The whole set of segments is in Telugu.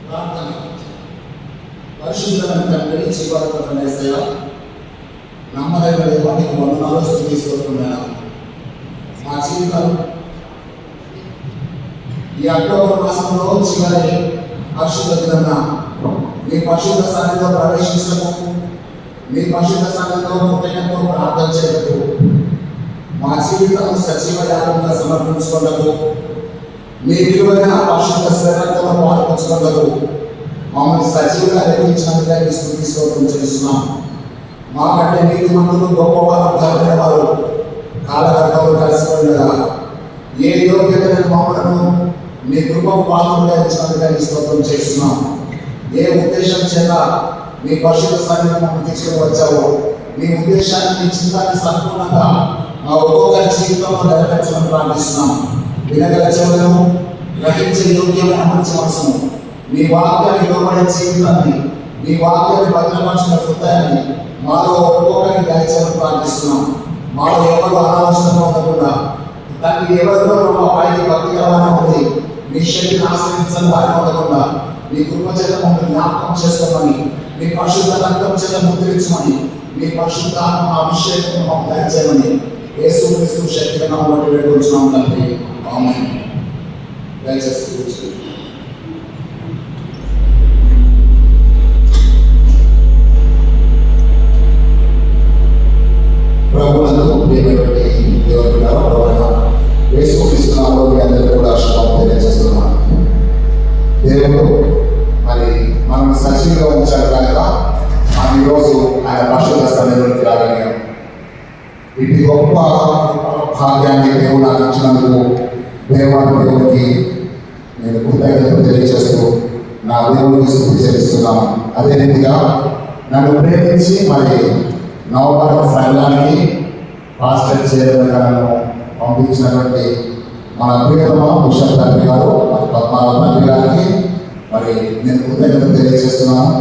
ప్రార్థన. పరిశుద్ధమైన తండ్రి, జీవాత్మకమైన యేసయ్యా, నమ్మదగిన దేవానికి వందనాలు, స్తుతి స్తోత్రములు. మా జీవితం ఈ అక్టోబర్ మాసంలో చివరి పరిశుద్ధ దినాన మీ పరిశుద్ధ సన్నిధిలో ప్రవేశించటకు, మీ పరిశుద్ధ సన్నిధిలో కృతజ్ఞతతో ప్రార్థన చేయటకు, మా జీవితం సజీవ యాగంగా సమర్పించుకున్నకు, మీ విలువైన పరిశుద్ధ శరీరంలో పాల్పంచుకున్నకు మమ్మల్ని సజీవంగా లెక్కించినందుకు స్తుతి స్తోత్రం చేస్తున్నాం. మాకంటే నీతిమంతులు, గొప్పవారు, బలమైన వారు కాలగర్భంలో కలిసిపోయినగా ఏ యోగ్యత మమ్మలను నీ కృపకు పాత్రగా ఇచ్చినందుకు స్తోత్రం చేస్తున్నాం. ఏ ఉద్దేశం చేత మీ పరిశుద్ధ సన్నిధిని మమ్మల్ని తీసుకుని వచ్చావో, మీ ఉద్దేశాన్ని, మీ చింతాన్ని సంపూర్ణంగా మా ఒక్కొక్కరి జీవితంలో నెరవేర్చమని ప్రార్థిస్తున్నాం. వినగల చెవులను, గ్రహించే యోగ్యమైన మంచి మనసును, మీ వాక్యాన్ని లోబడే జీవితాన్ని, మీ వాక్యాన్ని భద్రపరిచిన హృదయాన్ని మాలో ఒక్కొక్కరిని దయచేయమని ప్రార్థిస్తున్నాం. మాలో ఎవరు అనావసరంగా ఉండకుండా, దాన్ని ఎవరిలో మా పైకి భక్తికరమైన ఉంది, మీ శక్తిని ఆశ్రయించని వారిని ఉండకుండా మీ కృప చేత మమ్మల్ని జ్ఞాపకం చేసుకోమని, మీ పరిశుద్ధ రక్తం చేత ముద్రించమని, మీ పరిశుద్ధాత్మ అభిషేకం మమ్మల్ని దయచేయమని యేసుక్రీస్తు శక్తిగా నామములో వేడుకుంటున్నాం తండ్రి. ఆమేన్. దయచేసి కూర్చోండి. ప్రభువునందు ప్రియమైనటువంటి దేవుని బిడ్డలారా, ప్రభువైన యేసుక్రీస్తు నామములో మీ అందరికీ కూడా శుభం తెలియజేస్తున్నాను. దేవుడు మరి మనం సజీవంగా ఉంచాడు కనుక మనం ఈరోజు ఆయన పరిశుద్ధ సన్నిధిలోకి రాగలిగాం. ఇటు గొప్ప భాగ్యాన్ని దేవుడు నాకు ఇచ్చినందుకు దేవునికి నేను కృతజ్ఞతలు తెలియజేస్తూ నా దేవునికి స్తుతి చెల్లిస్తున్నాను. అదే రీతిగా నన్ను ప్రేమించి మరి నవంబర్ సంఘానికి పాస్టర్ చేయడానికి పంపించినటువంటి మన ప్రియతమ బిషప్ తండ్రి గారు, మరి పద్మారావు తండ్రి గారికి మరి నేను కృతజ్ఞతలు తెలియజేస్తున్నాను.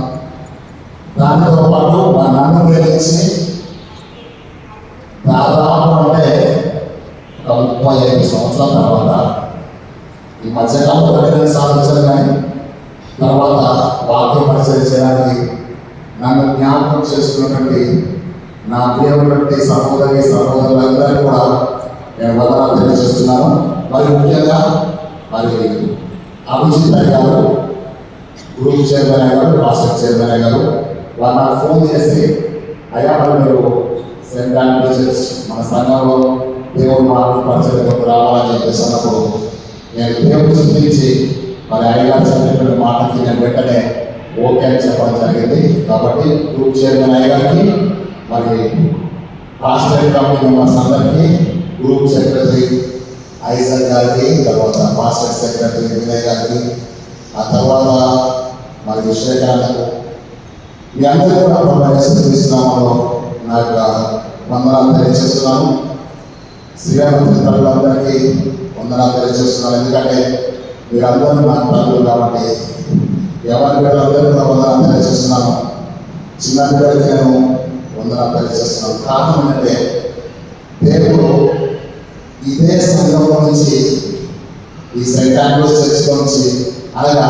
దానితో పాటు నన్ను ప్రేమించి దాదాపు అంటే ఒక 35 సంవత్సరాల తర్వాత ఈ మధ్యకాలంలో 2 సాధించారు, కానీ తర్వాత వాక్య పరిచయం చేయడానికి నన్ను జ్ఞాపకం చేసుకున్నటువంటి నా ప్రియమైనటువంటి సహోదరి సహోదరులందరూ కూడా నేను వందనాలు తెలియజేస్తున్నాను. మరి ముఖ్యంగా మరి అభిజిత్ గారు, గ్రూప్ చైర్మన్ గారు, మాస్టర్ చైర్మన్ గారు వారు నాకు ఫోన్ చేసి, అయ్యా మరి మీరు సెయింట్ ఆండ్రూ చర్చ్ మన సంఘంలో దేవుడు మాకు పరిచయం రావాలని చెప్పేసి అన్నప్పుడు నేను దేవుడు స్తుతించి మరి అయ్యగారు చెప్పినటువంటి మాటకి నేను వెంటనే ఓకే అని చెప్పడం జరిగింది. కాబట్టి గ్రూప్ చైర్మన్ అయ్యగారికి, మరి పాస్టర్ కమిటీ మెంబర్స్ అందరికీ, గ్రూప్ సెక్రటరీ ఐజక్ గారికి, తర్వాత మాస్టర్ సెక్రటరీ వినయ్ గారికి, ఆ తర్వాత మరి విశ్వేకానందకు, మీ అందరూ కూడా ప్రవేశిస్తున్నామో నా యొక్క వందనాలు తెలియజేస్తున్నాను. శ్రీరామ తల్లులందరికీ వందనాలు తెలియజేస్తున్నాను. ఎందుకంటే మీరందరూ నాకు తల్లులు కాబట్టి ఎవరి బిడ్డలందరూ కూడా వందనాలు తెలియజేస్తున్నాను. చిన్న బిడ్డలకి నేను వందనాలు తెలియజేస్తున్నాను. కారణం ఏంటంటే దేవుడు ఇదే సంఘంలో నుంచి, ఈ సెయింట్ ఆండ్రూస్ చర్చిలో నుంచి, అనగా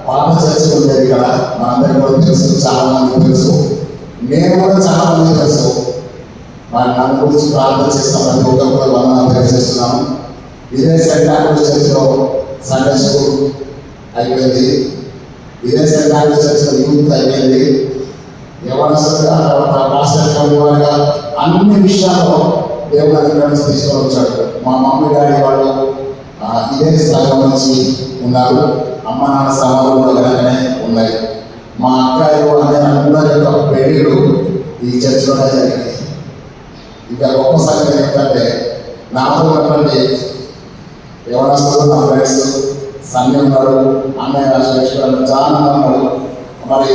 పాత చర్చి ఉండేది కదా, మనందరికీ కూడా తెలుసు, చాలా మంది తెలుసు, నేను కూడా చాలా మంది తెలుసు. మరి నన్ను గురించి ప్రార్థన చేసిన ప్రతి ఒక్కరు కూడా వందనాలు తెలియజేస్తున్నాను. ఇదే సెయింట్ ఆండ్రూస్ చర్చిలో సండే స్కూల్ అయిపోయింది, ఇదే సెయింట్ ఆండ్రూస్ చర్చిలో యూత్ అయిపోయింది, యవనస్తులుగా, తర్వాత మాస్టర్ కమిటీగా అన్ని విషయాల్లో దేవుడు దగ్గర నుంచి తీసుకొని వచ్చాడు. మా మమ్మీ డాడీ వాళ్ళు ఇదే స్థలం నుంచి ఉన్నారు, అమ్మ నాన్న సమాధులు దగ్గరనే ఉన్నాయి. మా అక్కాయిలు అనే అందరి యొక్క పెళ్ళిళ్ళు ఈ చర్చిలోనే జరిగాయి. ఇంకా గొప్ప సంగతి ఏంటంటే నాతో ఉన్నటువంటి యవనస్తులు, నా ఫ్రెండ్స్ సన్నీ ఉన్నాడు, అన్నయ్య శ్రేష్ఠుడు, చాలా ఉన్నాడు. మరి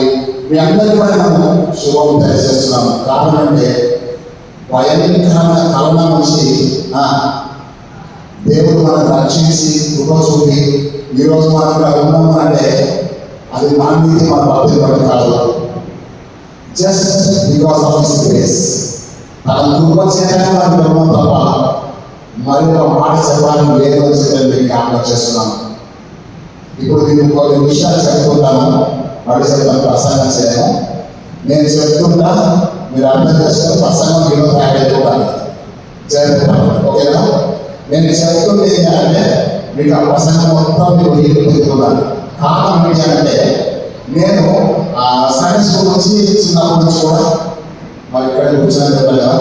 మీ అందరికీ కూడా మనం శుభం తెలియజేస్తున్నాము. కారణం అంటే భయంకరమైన కరోనా నుంచి దేవుడు మనకు రక్షించి కృప చూపి ఈరోజు మనం ఇక్కడ ఉన్నాము అంటే అది మన నీతి, మన భక్తి బట్టి కాదు, just because of his grace. తన కృప చేతనే మనం ఉన్నాం తప్ప మరి ఒక మాట చెప్పాలని లేదు అని చెప్పి మీకు జ్ఞాపకం చేస్తున్నాను. ఇప్పుడు నేను కొన్ని విషయాలు చెప్తుంటాను, మళ్ళీ చెప్తాను, ప్రసంగం చేయను. నేను చెప్తుంటా, మీరు అర్థం చేసుకుని ప్రసంగం మీలో తయారైపోతాను, చేరుకుంటాను. ఓకేనా? నేను చెప్తుంటే ఏంటంటే మీకు ఆ ప్రసంగం మొత్తం మీరు ఎదుగుతున్నాను. కారణం ఏంటంటే నేను సండే స్కూల్ నుంచి చిన్నప్పటి నుంచి కూడా మరి ఇక్కడ కూర్చొని చెప్పాను కదా,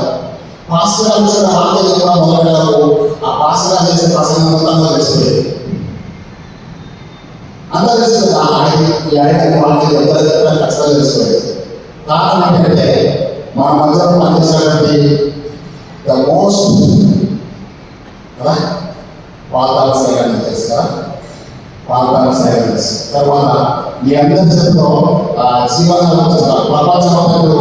పాస్టర్ గారు వచ్చిన వాక్యం కూడా మొదలెట్టారు. ఆ పాస్టర్ గారు చేసే ప్రసంగం మొత్తంగా తెలిసిపోయింది, అందరూ తెలుస్తుంది. ఆయన వాక్యం ఎంత ఖచ్చితంగా తెలిసిపోయింది. కారణం ఏంటంటే మన మధ్యలో పనిచేసేటువంటి ద మోస్ట్ వాగ్దాన సేకరణ తెలుసుగా, వాగ్దాన సేకరణ తెలుసు. తర్వాత ఈ అందరి చేతిలో జీవనాల పుస్తకాలు, ప్రపంచంలో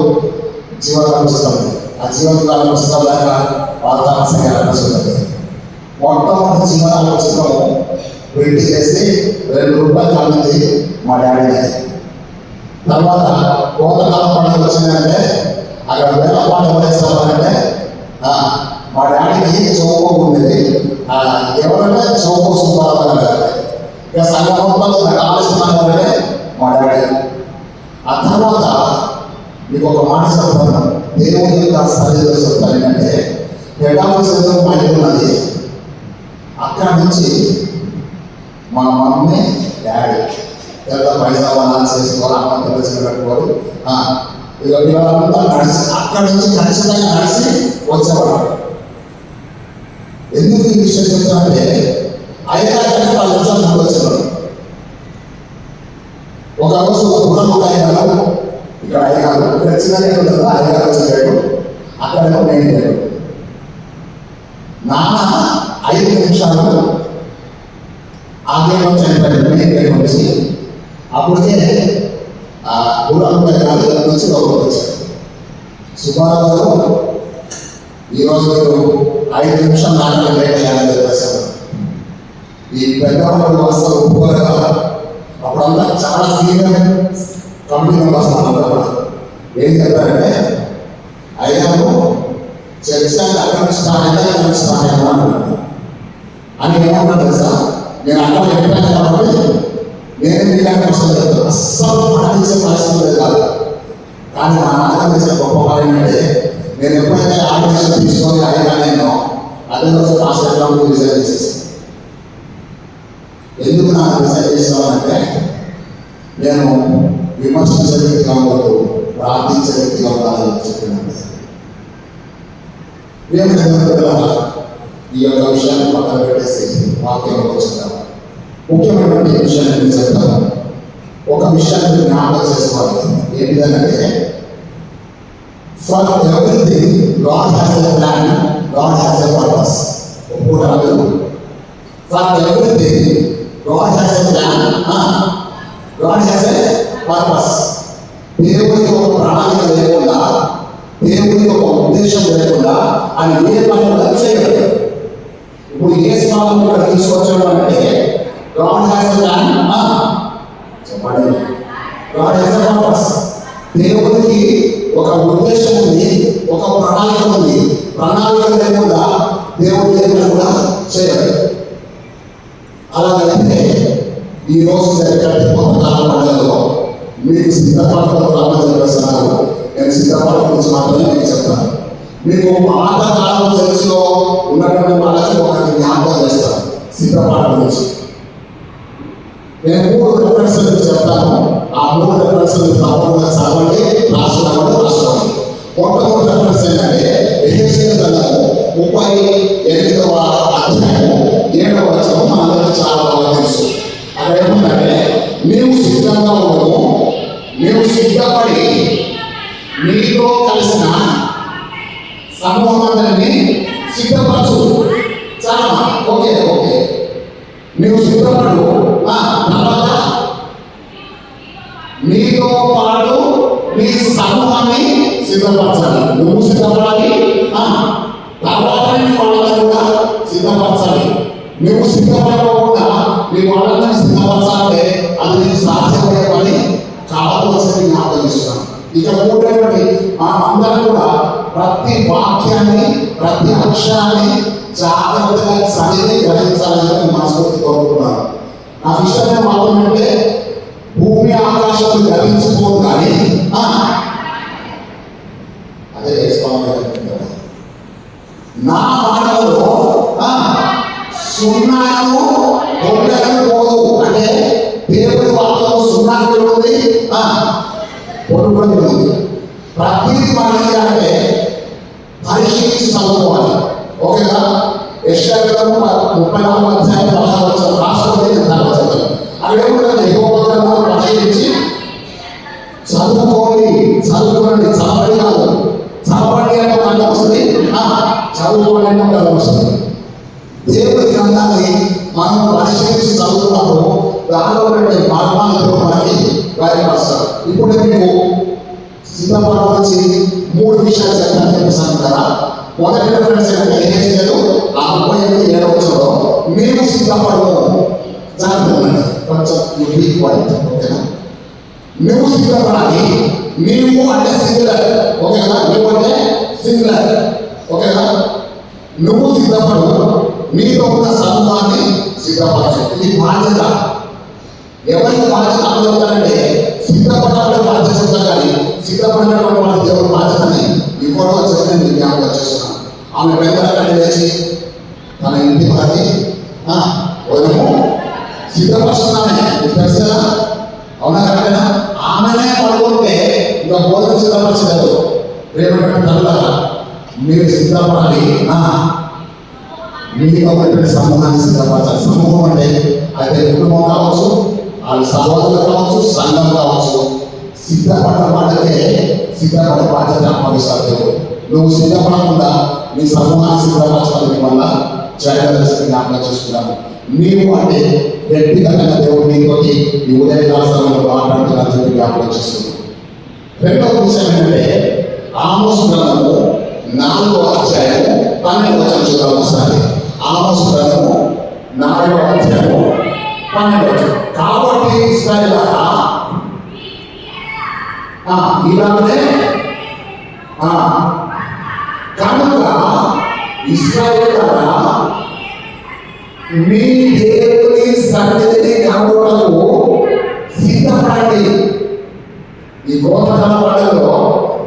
జీవనాల పుస్తకం, ఆ జీవనాల పుస్తకం దాకా వాగ్దాన సేకరణ ఉంటుంది. మొట్టమొదటి జీవనాల పుస్తకం ప్రింట్ చేసి ₹2 అమ్మింది మా డాడీ. తర్వాత కోతకాలం పండుగ వచ్చిందంటే అక్కడ వేల పాట పడేస్తామంటే మా డాడీకి చౌకో ఉండేది. ఎవరంటే చౌకో సుబ్బారావు గారు. ఇక సంఘంలో ఆలోచిస్తున్నారంటే మా డాడీ. ఆ తర్వాత మీకు ఒక మాట చెప్తాను, దేవుని యొక్క సరిహద్దు చెప్తాను. ఏంటంటే హెడ్ ఆఫీస్ మా ఇల్లు ఉన్నది. అక్కడి నుంచి మా మమ్మీ డాడీ ఎంత పైసా వాళ్ళు చేసుకోవాలి, అమ్మ తెలిసిన పెట్టుకోవాలి. ఇక పిల్లలంతా నడిచి అక్కడి నుంచి ఖచ్చితంగా నడిచి వచ్చేవాడు. ఎందుకు ఈ విషయం చెప్తానంటే 5-10 నిమిషాలు ముందు వచ్చేవాడు. ఒకరోజు గుణముడు అయ్యారు, ఇక్కడ అయ్యారు, ఇక్కడ చిన్న ఉంటుంది, అయ్యారు వచ్చేవాడు. అక్కడ నేను లేడు. నాన్న 5 నిమిషాలు ఆగే చనిపోయాడు. నేను వచ్చి అప్పటికే గుణముడు కాదు నుంచి లోపలికి వచ్చాడు. సుబ్బారావు గారు ఈరోజు మీరు 5 నిమిషాలు నాటకం లేట్ అయ్యాలని చెప్పేశారు. ఈ పెద్దవాళ్ళు వస్తారు ఒప్పుకోరు కదా. అప్పుడంతా చాలా సీనియర్ కమిటీ మెంబర్స్ అన్నారు. ఏం చెప్పారంటే అయ్యారు చర్చ అక్కడ స్టార్ట్ అయితే అక్కడ స్టార్ట్ అయినా అని ఏమన్నా తెలుసా, నేను అక్కడ చెప్పాను కాబట్టి నేను మీలాంటి వస్తుంది చెప్తాను. అస్సలు పాటించే పరిస్థితి లేదు కాదు. కానీ మా నాన్న చేసిన గొప్ప పని ఏంటంటే నేను ఎప్పుడైతే ఆలోచన తీసుకొని అయ్యానో అదే రోజు పాస్టర్ రిజైన్ చేసేసి. ఎందుకు నాకు రిజైన్ చేసినానంటే నేను విమర్శించే వ్యక్తిగా ఉండదు, ప్రార్థించే వ్యక్తిగా ఉండాలని చెప్పినాను. ఈ యొక్క విషయాన్ని పక్కన పెట్టేసి వాక్యంలో వచ్చిందాం. ముఖ్యమైనటువంటి విషయాన్ని నేను చెప్తాను. ఒక విషయాన్ని జ్ఞాపకం చేసుకోవాలి. ఏంటిదంటే for everything God has a plan, God has a purpose. For everything God has a plan, God has a purpose. దేవునికి ఒక ప్రణాళిక లేకుండా, దేవునికి ఒక ఉద్దేశం లేకుండా అని ఏ పని కూడా చేయలేదు. ఇప్పుడు ఏ స్థానం ఇక్కడ తీసుకొచ్చాడు అంటే గాడ్ హ్యాస్ ఎ ప్లాన్, చెప్పండి, గాడ్ హ్యాస్ ఎ పర్పస్. దేవునికి ఒక ఉద్దేశం ఉంది, ఒక ప్రణాళిక ఉంది. ప్రణాళిక లేకుండా దేవుడు ఏమైనా కూడా చేయలేదు. అలాగైతే ఈ రోజు జరిగినట్టు కొంతకాలం పండుగలో మీకు సిద్ధపాటు రామని చెప్పేస్తున్నారు. నేను సిద్ధపాటు గురించి మాత్రమే మీకు చెప్తాను. మీకు పాతకాలం చర్చిలో ఉన్నటువంటి వాళ్ళకి ఒకటి జ్ఞాపకం చేస్తాను సిద్ధపాటు గురించి. నేను 3 రిఫరెన్స్లు చెప్తాను. ఆ 3 రిఫరెన్స్లు తప్పకుండా చదవండి, రాసుకోవాలి. మొట్టమొదటి రిఫరెన్స్ ఏంటంటే యెహెజ్కేలు గ్రంథము 38వ అధ్యాయము 7వ వచనం మనందరికీ చాలా బాగా తెలుసు. అక్కడ ఏముందంటే నీవు సిద్ధంగా ఉండము, నీవు సిద్ధపడి నీతో కలిసిన సమూహాన్ని సిద్ధపరచు. చాలా ఓకే. నీవు సిద్ధపడు, తర్వాత నీతో పాటు నీ సమూహాన్ని సిద్ధపరచాలి. నువ్వు సిద్ధపడాలి, తర్వాత నీ వాళ్ళని కూడా సిద్ధపరచాలి. నువ్వు సిద్ధపడకుండా నీ వాళ్ళని సిద్ధపరచాలంటే అది నీకు సాధ్యమయ్యే పని కాదు అని జ్ఞాపకం చేస్తున్నాను. ఇక్కడ కూడినటువంటి అందరం కూడా ప్రతి వాక్యాన్ని, ప్రతి అక్షరాన్ని జాగ్రత్తగా చదివి గ్రహించాలని మనస్ఫూర్తి కోరుకుంటున్నాను. నాకు ఇష్టమైన సున్నాను దొంగలను పోదు. అంటే దేవుని వాక్యం సున్నాకి ఉంది, పొడుగుని ఉంది. ప్రతిదీ మనం ఏం చేయాలంటే పరిశీలించి చదువుకోవాలి. ఓకేనా? యెషయా గ్రంథము 34 అధ్యాయం 16 వచనం రాసుకోండి. నేను తర్వాత చదువుతాను. అక్కడ యెహోవా గ్రంథము పరిశీలించి చదువుకోండి. చదువుకోండి, చదవండి కాదు. చదవండి అంటే ఒక అర్థం వస్తుంది, చదువుకోండి అంటే ఒక అర్థం వస్తుంది. దేవుడి గ్రంథాన్ని మనం పరిశీలించి చదువుతున్నప్పుడు దానిలో ఉండే మర్మాలు మనకి బయటపరుస్తారు. ఇప్పుడు మీకు సిద్ధపడవలసి 3 విషయాలు చెప్పాలని చెప్పేసాను కదా. మొదటి రిఫరెన్స్ ఏంటంటే ఏం చేయలేదు, ఆ 37 వచ్చంలో మేము సిద్ధపడము జాగ్రత్త కొంచెం ఓకేనా. నువ్వు సిద్ధపడాలి. నీవు అంటే సింగులర్, ఓకేనా. నువ్వు అంటే సింగులర్, ఓకేనా. నువ్వు సిద్ధపడు, నీతో ఉన్న సమూహాన్ని సిద్ధపరచు. ఇది బాధ్యత. ఎవరికి బాధ్యత చెప్తారంటే సిద్ధపడాలంటే బాధ్యత చెప్తారు, కానీ సిద్ధపడినటువంటి వాళ్ళ దేవుడు బాధ్యతని ఇవ్వడం వచ్చేసి నేను జ్ఞాపకం చేస్తున్నాను. ఆమె పెద్దలకంటే లేచి తన ఇంటి వారి వదము సిద్ధపరుస్తున్నానే తెలుసా? అవునా కరెక్టేనా? ఆమెనే పడుకుంటే ఇంకా భోజనం సిద్ధపరచలేదు. ప్రేమ తల్లులారా, మీరు సిద్ధపడాలి. మీతో ఉన్నటువంటి సమూహాన్ని సిద్ధపరచాలి. సమూహం అంటే అయితే కుటుంబం కావచ్చు, వాళ్ళ సహోదరులు కావచ్చు, సంఘం కావచ్చు. సిద్ధపడిన వాటికే సిద్ధపడే బాధ్యత అప్పగిస్తారు దేవుడు. నువ్వు సిద్ధపడకుండా నీ సమూహాన్ని సిద్ధపరచడానికి వల్ల జరగదలసిన జ్ఞాపకం చేసుకున్నాము. నీవు అంటే వ్యక్తిగతంగా దేవుడు నీతోటి ఈ ఉదయకాల సమయంలో మాట్లాడుతున్నా చెప్పి జ్ఞాపకం చేస్తున్నావు. రెండవ విషయం ఏంటంటే ఆమోసు గ్రంథము 4వ అధ్యాయము 12వ వచనం చూద్దాం ఒకసారి. ఆమోసు గ్రంథము 4వ అధ్యాయము 12వ వచనం. కాబట్టి ఇశ్రాయేలులారా, ఇలానే కనుక ఇశ్రాయేలులారా, మీ దేవుని సన్నిధిని కనుగొనకు సిద్ధపడండి. ఈ కోతకాల పండుగలో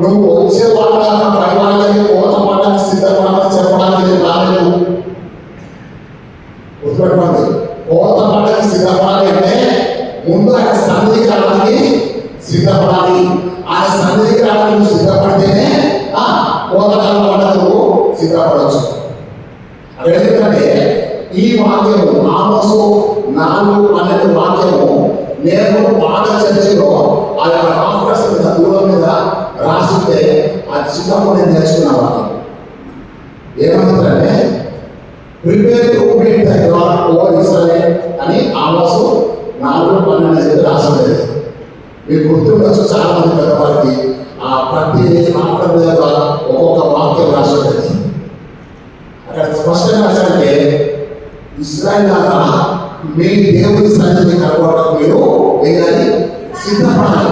నువ్వు వచ్చే వాటాలను పరివాళ్ళని కోత పండుగ సిద్ధపడాలని చెప్పడానికి రాలేదు. గుర్తుపెట్టుకోండి, కోత పండుగ సిద్ధపడాలి అంటే ముందు ఆయన సన్నిధికి రావడానికి సిద్ధపడాలి. ఆయన సన్నిధికి రావడానికి నువ్వు సిద్ధపడితేనే కోతకాల పండుగకు సిద్ధపడవచ్చు. అక్కడ ఎందుకంటే ఈ వాక్యము ఆమోసు 4:12 వాక్యము నేను పాత చర్చిలో ఆ యొక్క రాఫ్టర్స్ మీద దూరం మీద రాసితే ఆ చిన్నప్పుడు నేను నేర్చుకున్న వాక్యం ఏమంటారంటే prepare to meet the God O Israel అని ఆమోసు 4:12 రాసలేదు. మీకు గుర్తుండొచ్చు చాలా మంది పెద్దవారికి ఆ ప్రతి రాఫ్టర్ మీద ఒక్కొక్క వాక్యం రాసలేదు. అక్కడ స్పష్టంగా రాశారంటే ఇశ్రాయేలులారా, మీ దేవుని సన్నిధిని కనుగొనడానికి మీరు వేయాలి, సిద్ధపడాలి.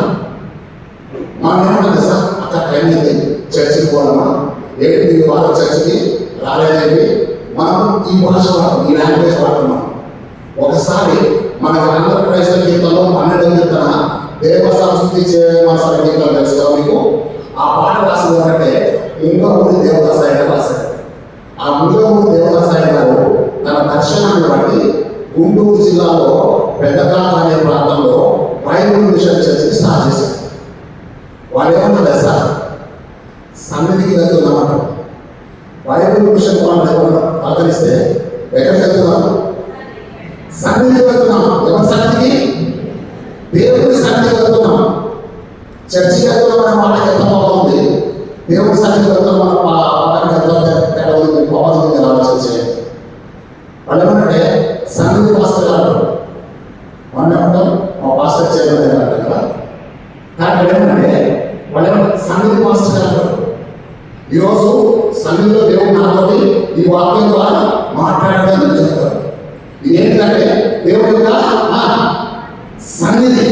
మనం ఏమంటాం సార్, అక్కడ టైం ఉంది, చర్చికి పోదామా, ఏంటి వాళ్ళ చర్చికి రాలేదండి. మనం ఈ భాష వాడతాం, ఈ లాంగ్వేజ్ వాడుతున్నాం. ఒకసారి మన ఆంధ్రప్రదేశ్ గీతంలో 12వ కీర్తన దేవ సంస్కృతి చేయమని గీతం తెలుసుకో మీకు. ఆ పాట రాసింది ఏంటంటే ముంగమూరి దేవదాసాయి గారు రాశారు. ఆ ముంగమూరి దేవదాసాయి గారు తన దర్శనాన్ని బట్టి గుంటూరు జిల్లాలో పెద్దకాల అనే ప్రాంతంలో బైబిల్ మిషన్ చర్చిని స్టార్ట్ చేశారు. వాళ్ళు ఏమన్నా సార్, సన్నిధికి వెళ్తున్నామంటారు. బైబిల్ మిషన్ వాళ్ళు ఏమన్నా ఆదరిస్తే ఎక్కడికి వెళ్తున్నాం? సన్నిధికి వెళ్తున్నాం. ఎవరి సన్నిధికి? దేవుడి సన్నిధికి వెళ్తున్నాం. చర్చికి వెళ్తున్నాం అనే వాళ్ళకి ఎంత బాగుంది, దేవుడి సన్నిధికి వెళ్తున్నాం మన వాళ్ళకి ఎంత తేడా ఉంది, బాగుంది కదా ఆలోచించే. వాళ్ళు ఏమంటే సన్నిధి పాస్టర్ గారు వాళ్ళు ఏమంటాం, మా పాస్టర్ చేయడం అంటారు కదా. కానీ ఏమంటే వాళ్ళు ఏమంటారు, సన్నిధి పాస్టర్ గారు ఈరోజు సన్నిధిలో దేవుడు నాతోటి ఈ వాక్యం ద్వారా మాట్లాడడం చెప్తారు. ఇది ఏంటంటే దేవుడి యొక్క సన్నిధి.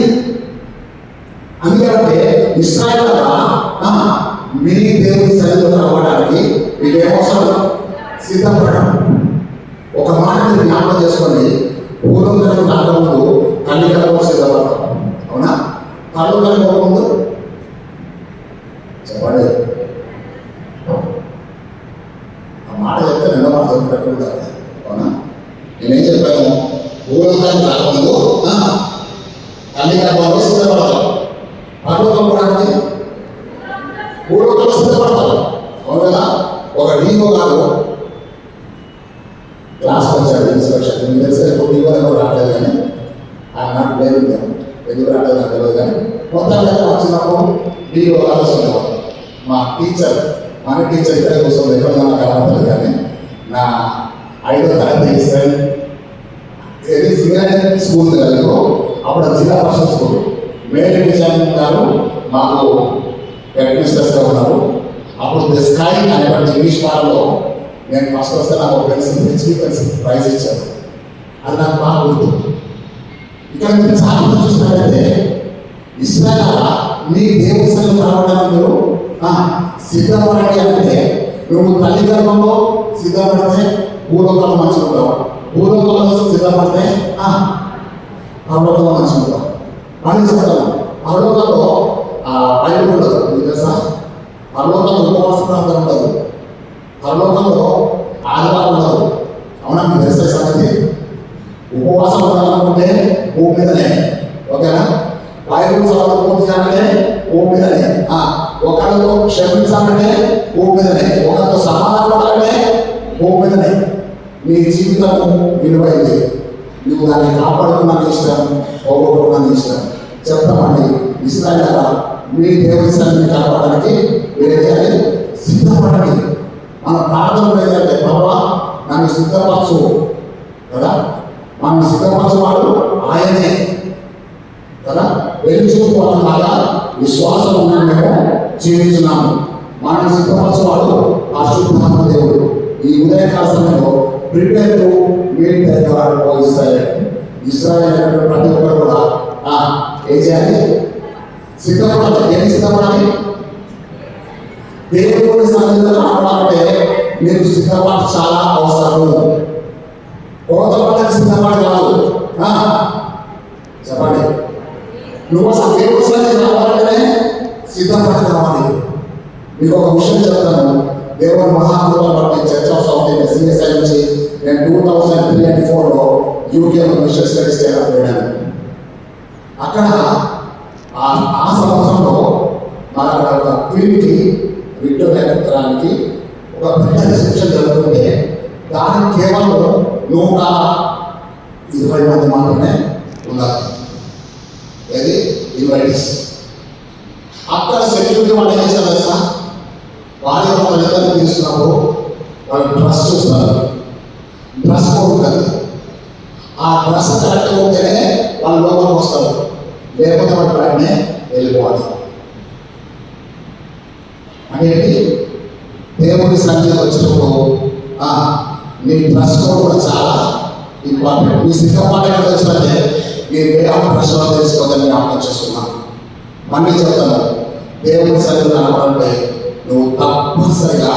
అందుకంటే ఇశ్రాయేలులారా, మీ దేవుడి సన్నిధిలో రావడానికి మీకు ఏమవసరం? సిద్ధపడడం. ఒక మాట మీరు జ్ఞాపకం చేసుకోండి, పూర్వం కనుక రాకముందు తల్లి కనుక సిద్ధపడతాం. అవునా? కళ్ళు కనుక ముందు చెప్పండి. ఆ మాట చెప్తే నిన్న మాట దొరికినట్టు. అవునా? నేనేం చెప్తాను భూలోకానికి రాకముందు తల్లి గర్భంలో సిద్ధపడతాం. పర్వతం కూడా భూలోకంలో సిద్ధపడతాం. అవును కదా. ఒక డీఓ గారు క్లాస్కి వచ్చాడు ఇన్స్పెక్షన్. మీకు తెలిసిన ఇప్పుడు డీఓ ఎవరు రావట్లేదు, కానీ ఆయన నాకు లేదు, ఎందుకు రావట్లేదు నాకు తెలియదు. కానీ మొత్తం వచ్చినప్పుడు డీఓ గారు వస్తున్నాం. మా టీచర్ మన టీచర్ ఇక్కడ కూర్చొని ఎక్కడ నాకు కనపడలేదు, కానీ నా 5వ తరగతి సింగరేణి స్కూల్ కలిగి అప్పుడు జిల్లా పరిషత్ స్కూల్ మేరీ విజయన్ గారు మాకు హెడ్ మిస్టర్స్గా ఉన్నారు. అప్పుడు ది స్కై అనేటువంటి ఇంగ్లీష్ పాటలో నేను ఫస్ట్ వస్తే నాకు ఒక పెన్సిల్ హెచ్పి పెన్సిల్ ప్రైజ్ ఇచ్చారు. అది నాకు బాగా గుర్తు. ఇక్కడ మీరు చాలా చూసినట్లయితే ఇస్రాయేల్ నీ దేవుని సన్నిధికి రావడానికి మీరు సిద్ధపడండి అంటే, నువ్వు తల్లి గర్భంలో సిద్ధపడితే భూలోకంలో మంచిగా ఉంటావు, భూలోకంలో సిద్ధపడితే పర్వతంలో మంచిగా ఉంటావు అని చెప్తాను. పర్వతంలో బయట ఉండదు, మీకు తెలుసా? పర్వతంలో ఉపవాస ప్రాంతం ఉండదు, పర్వతంలో ఆదివారం ఉండదు. అవునా? మీకు తెలిసే సంగతి. ఉపవాసం ఉండాలనుకుంటే భూమి మీదనే, ఓకేనా? బైబిల్ చదవడం పూర్తి చేయాలంటే భూమి మీదనే, ఒకరితో క్షమించాలంటే భూమి మీదనే, ఒకరితో సమాధానపడాలంటే భూమి మీదనే. నీ జీవితము విలువైంది. నువ్వు దాన్ని కాపాడుకున్నాను ఇష్టం, పోగొట్టుకున్నాను ఇష్టం. చెప్తామండి, ఇస్రాయేల్ మీ దేవుని సన్నిధిని కాపాడడానికి వేరే సిద్ధపడండి. మన ప్రార్థన ఏంటంటే, ప్రభా నన్ను సిద్ధపరచు కదా. మనం సిద్ధపరచువాడు ఆయనే కదా. వెలుచూపు వాళ్ళలాగా విశ్వాసం ఉన్నాను మేము జీవించున్నాము. మనం సిద్ధపరచువాడు పరిశుద్ధాత్మ దేవుడు. ఈ ఉదయకాల సమయంలో prepare to meet the God O Israel. Israel అనేటువంటి ప్రతి ఒక్కరు కూడా ఏం చేయాలి? సిద్ధపడాలి. ఏమి సిద్ధపడాలి? దేవుని సన్నిధిలో రావాలంటే మీరు సిద్ధపడ చాలా అవసరం. కోత పడడానికి సిద్ధపడి కాదు. చెప్పండి, నువ్వు అసలు దేవుని సన్నిధికి రావాలంటేనే సిద్ధపడి రావాలి. మీకు ఒక విషయం చెప్తాను. దేవుని మహాకృపను బట్టి church of south India CSI నుంచి నేను 2003 and 2004లో యూకేలో మిషన్ స్టడీస్ చేయడానికి వెళ్ళాను. అక్కడ ఆ సంవత్సరంలో మన అక్కడ ఒక క్వీన్కి విక్టోరియా ఎత్తడానికి ఒక పెద్ద రిసెప్షన్ జరుగుతుంటే దానికి కేవలం 120 మంది మాత్రమే ఉన్నారు. ఏది ఇన్వైటీస్. అక్కడ సెక్యూరిటీ వాళ్ళు ఏం చేస్తారు తెలుసా? వారి యొక్క తల్లిదండ్రులు తీసుకున్నప్పుడు వాళ్ళు డ్రెస్ చూస్తారు, డ్రెస్ కోడ్ ఉంటుంది. ఆ డ్రెస్ కరెక్ట్గా ఉంటేనే వాళ్ళు లోపలికి వస్తారు, లేకపోతే వాళ్ళు బయటనే వెళ్ళిపోవాలి. అనేది దేవుడి సన్నిధికి వచ్చినప్పుడు నీ డ్రెస్ కోడ్ కూడా చాలా ఇంపార్టెంట్. మీ సిద్ధపాటు ఎక్కడ వచ్చినట్టే మీరు వే ఆఫ్ డ్రెస్ తెలుసుకోదని జ్ఞాపకం చేసుకున్నాను. మళ్ళీ చెప్తాను, దేవుడి సన్నిధిని రావాలంటే నువ్వు తప్పనిసరిగా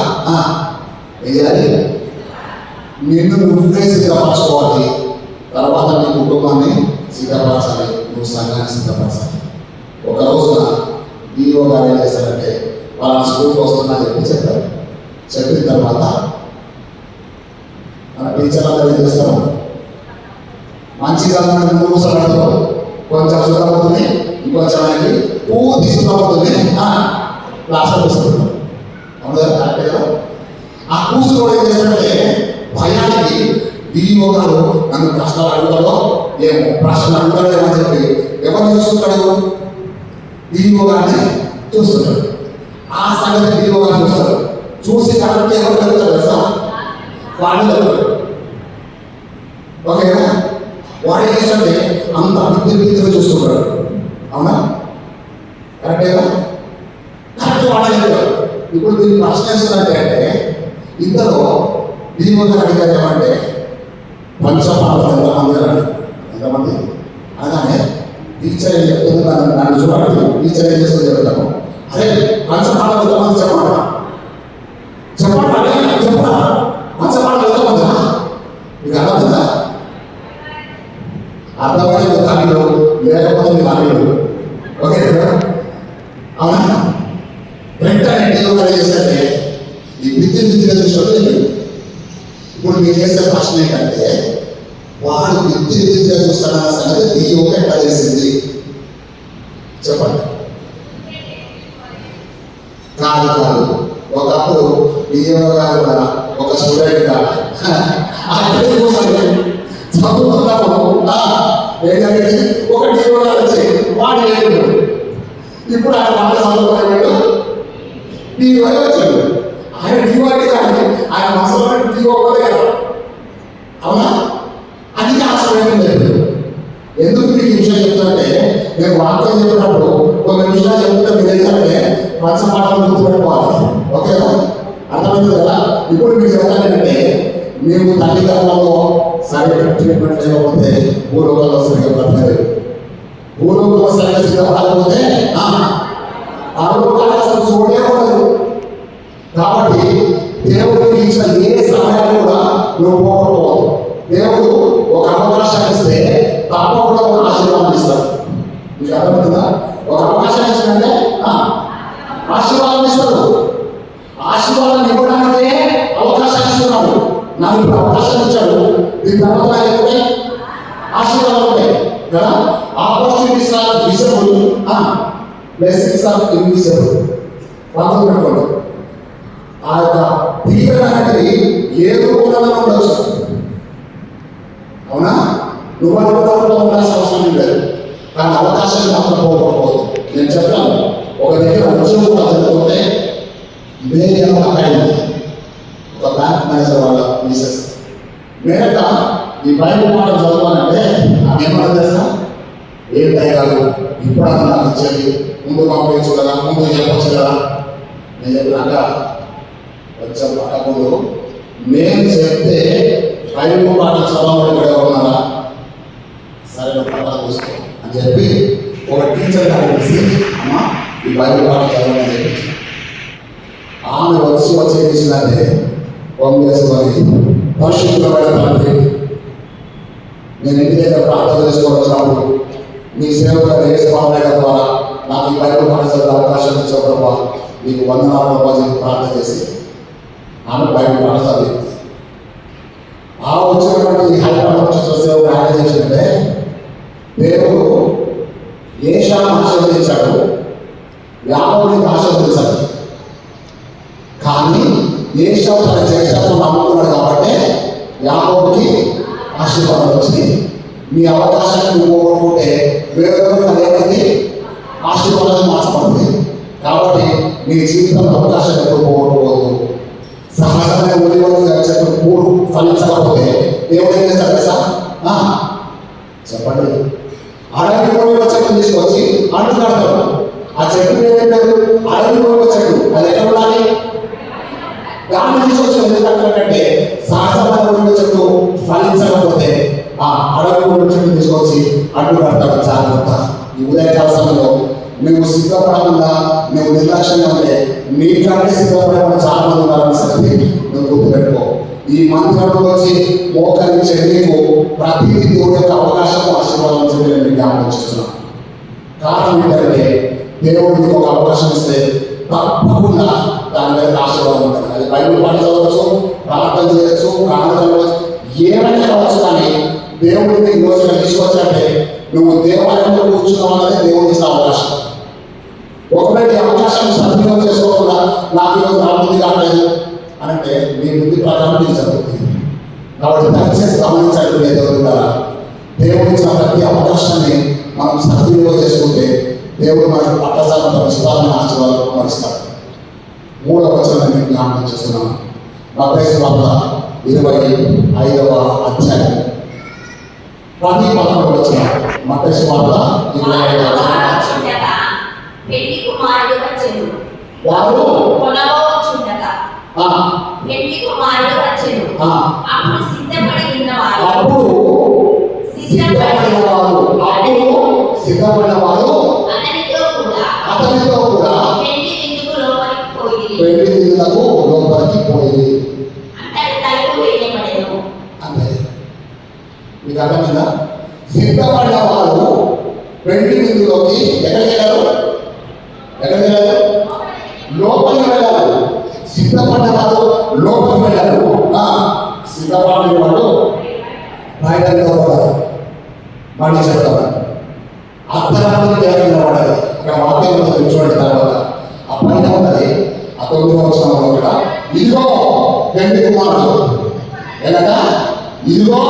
వేయాలి. నిన్ను నువ్వే సిద్ధపరచుకోవాలి. తర్వాత నీ కుటుంబాన్ని సిద్ధపరచాలి, నువ్వు సంఘాన్ని సిద్ధపరచాలి. ఒక రోజున డిఓ గారు ఏం చేశారంటే, వాళ్ళ స్కూల్కి వస్తున్నా చెప్పారు. చెప్పిన తర్వాత మన టీచర్ అందరూ ఏం చేస్తారు? మంచిగా ముందు కూర్చోబెడతారు. కొంచెం సుఖపడుతుంది, ఇంకొంచెం ఆయనకి పూర్తి సుఖపడుతుంది, క్లాస్లో కూర్చుంటారు. అవును కదా, కరెక్టే కదా. ఆ కూర్చుని ఏం చేస్తారంటే భయానికి డిఓ గారు నన్ను ప్రశ్నలు అడుగుతాడో ఏమో, ప్రశ్నలు అడుగుతాడో ఏమో అని చెప్పి ఎవరు చూస్తుంటాడు? డిఓ గారిని చూస్తున్నాడు. ఆ సంగతి డిఓ గారు చూస్తాడు. చూసి కరెక్ట్ ఎవరు వెళ్తాడు సార్? వాడిని వెళ్తాడు. ఓకేనా? వాడు ఏం చేస్తాడే అంత బిద్దుగా చూస్తున్నాడు. అవునా? కరెక్టే కదా? కరెక్ట్ వాడే వెళ్తాడు. ఇప్పుడు మీరు ప్రశ్న వేస్తున్నట్టే అంటే ఇంతలో డిఓ గారు అడిగారు ఏమంటే పంచపాఠం ఎంతమంది అని. ఎంతమంది అలానే టీచర్ ఏం చెప్తుంది నన్ను చూడాలి. టీచర్ ఏం చేస్తుంది చెప్తాను. అదే పంచపాఠం ఎంతమంది చెప్పాలా? చెప్పండి, అదే చెప్పా. పంచపాఠం ఎంతమంది మీకు అర్థమవుతుందా? అర్థమైతే మీరు కానీలు, లేకపోతే మీరు కానీలు. ఓకే అవునా? వెంటనే డిఓ గారు చేస్తే ఈ విద్యుత్తుగా చూసినట్టు ఇప్పుడు మీరు చేసే ప్రశ్న ఏంటంటే వాడు విద్య చూస్తాడన్న సంగతి డిఓకి ఎట్లా తెలిసింది చెప్పండి. కాదు కాదు, ఒకప్పుడు డిఓ గారు కూడా ఒక స్టూడెంట్ గా చదువుతున్నప్పుడు ఏంటంటే ఒక డిఓ గారు వచ్చి వాడు లేదు, ఇప్పుడు ఆయన మాట చదువుకునేవాడు డిఓ వచ్చాడు. ఆయన డిఓ అంటే కానీ ఆయన మనసులో డిఓ కూడా కదా, అవునా? అది ఆశ్చర్యం లేదు. ఎందుకు మీకు ఈ విషయం చెప్తుంటే, నేను వాక్యం చెప్పినప్పుడు కొన్ని విషయాలు చెప్తుంటే మీరు ఏంటంటే మంచి మాటలు గుర్తుపెట్టుకోవాలి. ఓకేనా? అర్థమైంది కదా? ఇప్పుడు మీకు చెప్తానంటే, మేము తల్లిదండ్రులలో సరైన ట్రీట్మెంట్ లేకపోతే భూలోకంలో సరిగ్గా బ్రతకలేదు. భూలోకంలో సరిగ్గా సిద్ధపడకపోతే అరువులు అసలు చూడకూడదు. కాబట్టి దేవుడికి ఇచ్చిన ఏ సమయాన్ని కూడా నువ్వు పోగొట్టుకోవద్దు. దేవుడు ఒక అవకాశాన్ని ఇస్తే తప్పకుండా ఒక ఆశీర్వాదం ఇస్తాడు. మీకు అర్థమవుతుందా? ఒక అవకాశం ఇచ్చిందంటే ఆశీర్వాదం ఇస్తాడు. ఆశీర్వాదం ఇవ్వడానికే అవకాశాన్ని ఇస్తున్నాడు. నాకు ఇప్పుడు అవకాశం ఇచ్చాడు, దీని తర్వాత అయితే ఆశీర్వాదం ఉంటాయి కదా. Opportunities are visible, blessings are invisible. వార్త పెట్టుకోండి. ఆ యొక్క దీవెన అనేది ఏ రూపంలో ఉండొచ్చు, అవునా? నువ్వు అనుకున్నప్పుడు ఉండాల్సిన అవసరం లేదు, కానీ అవకాశాన్ని మాత్రం పోగొట్టుకోవద్దు. నేను చెప్పాను, ఒక దగ్గర ఉద్యోగం కూడా జరుగుతుంటే ఒక బ్యాంక్ మేనేజర్ వాళ్ళ మిసెస్ మేరక ఈ బైబిల్ మాట చదవాలంటే ఆమె ఏమన్నా తెలుసా, ఏంటై కాదు ఇప్పుడు అన్న నాకు ఇచ్చేది, ముందు పంపించు కదా, ముందు చెప్పచ్చు కదా. నేను చెప్పినాక వచ్చే పట్టకుండా నేను చెప్తే బైబిల్ మాట చదవడం కూడా ఉన్నారా, సరే పట్టాలు చూసుకో అని చెప్పి ఒక టీచర్ కలిసి అమ్మ ఈ బైబిల్ మాట చదవని చెప్పి ఆమె వచ్చి ఏం చేసిందంటే వంగేసుకొని పరిశుద్ధమైన తండ్రి, నేను ఇంటి దగ్గర ప్రార్థన చేసుకోవచ్చినప్పుడు మీ సేవకుల నేర్చుకోవడం ద్వారా నాకు ఈ బైబిల్ మాట చదివే అవకాశం ఇచ్చేటప్పుడు మీకు వందనాలు చెప్పి ప్రార్థన చేసి ఆమె బైబిల్ మాట చదివింది. ఆ వచ్చినటువంటి హైదరాబాద్ సేవకుడు ఆయన చేసిందంటే దేవుడు ఏషాను ఆశీర్వదించాడు, యాకోబుని ఆశీర్వదించాడు. కానీ ఏషావు తన జ్యేష్ఠత్వం నమ్ముకున్నాడు కాబట్టి యాకోబుకి ఆశీర్వాదం వచ్చింది. మీ అవకాశాన్ని నువ్వు పోగొట్టుకుంటే వేరొకరికి అనేది ఆశీర్వాదాన్ని మార్చబడుతుంది. కాబట్టి మీ జీవితంలో అవకాశాన్ని ఎప్పుడు పోగొట్టుకోవద్దు. సహజమైన ఉదయం చెట్టు పూలు ఫలించకపోతే దేవుడు ఏం చేస్తాడు సార్ చెప్పండి. అడవి కోరిక చెట్టు తీసుకొచ్చి అంటు కడతాడు. ఆ చెట్టు పేరు అడవి కోరిక చెట్టు, అది ఎక్కడ ఉండాలి? దాన్ని తీసుకొచ్చి ఎందుకంటే సహజమైన కోరిక చెట్టు ఫలించకపోతే ఆ అడవి కోరిక చెట్టు తీసుకొచ్చి అంటు కడతాడు. జాగ్రత్త. ఈ ఉదయకాల సమయంలో నువ్వు సిద్ధపడకుండా నువ్వు నిర్లక్ష్యంగా ఉంటే నీకంటే సిద్ధపడకుండా చాలా మంది ఉన్నారని సంగతి నువ్వు గుర్తుపెట్టుకో. ఈ మందిరంలో వచ్చి మోకరించే నీకు ప్రతి దేవుడి యొక్క అవకాశం ఆశీర్వాదం చెప్పి నేను జ్ఞాపకం చేస్తున్నాను. కారణం ఏంటంటే దేవుడు నీకు ఒక అవకాశం ఇస్తే తప్పకుండా దాని మీద ఆశీర్వాదం ఉంటుంది. అది బైబిల్ పాట చదవచ్చు, ప్రార్థన చేయవచ్చు, కారణం ఏమైనా కావచ్చు. కానీ దేవుడిని ఈ రోజున తీసుకొచ్చాలంటే నువ్వు దేవాలయంలో కూర్చున్నావు అన్నదే దేవుడు ఇచ్చిన అవకాశం. ఒకవేళ ఈ అవకాశం సద్వినియోగం చేసుకోకుండా నాకు ఈరోజు రాబుద్ధి కాలేదు అంటే మీ బుద్ధి ప్రకారం నీకు జరుగుతుంది. కాబట్టి దయచేసి గమనించండి దేవుడు ద్వారా దేవుడు ఇచ్చిన ప్రతి అవకాశాన్ని మనం సద్వినియోగం చేసుకుంటే దేవుడు మనకు పట్టజాలంత విస్తారమైన ఆశీర్వాదాలు మరిస్తాడు. 3వ వచనం నేను జ్ఞాపకం చేస్తున్నాను. మత్తయి వార్త 25వ అధ్యాయం 10-11 వచనం. మత్తయి వార్త 25వ పెళ్లి కుమారుడు వచ్చెను. వారు కొనవచ్చుండగా పెళ్లి కుమారుడు వచ్చెను. అప్పుడు సిద్ధపడి ఉన్నవారు అతనితో కూడా పెళ్లి విందుకు లోపలికి పోయి అంతటి తలుపు వేయబడెను. అంతే. మీకు అర్థమైందా? సిద్ధపడిన వారు పెళ్లి విందులోకి ఎక్కడికి వెళ్ళారు? లోపలికి వెళ్ళారు. సిద్ధపడిన వారు లోపలికి వెళ్ళారు. సిద్ధపడిన వాడు బయట మళ్ళీ చెప్తాను. అర్ధరాత్రి కేవలం నిలబడాలి. ఇక్కడ వాక్యంలో కూర్చోబడిన తర్వాత ఆ పైన ఉన్నది ఆ 9వ వచనంలో కూడా ఇదిగో పెండ్లి కుమారుడు ఎలాగ ఇదిగో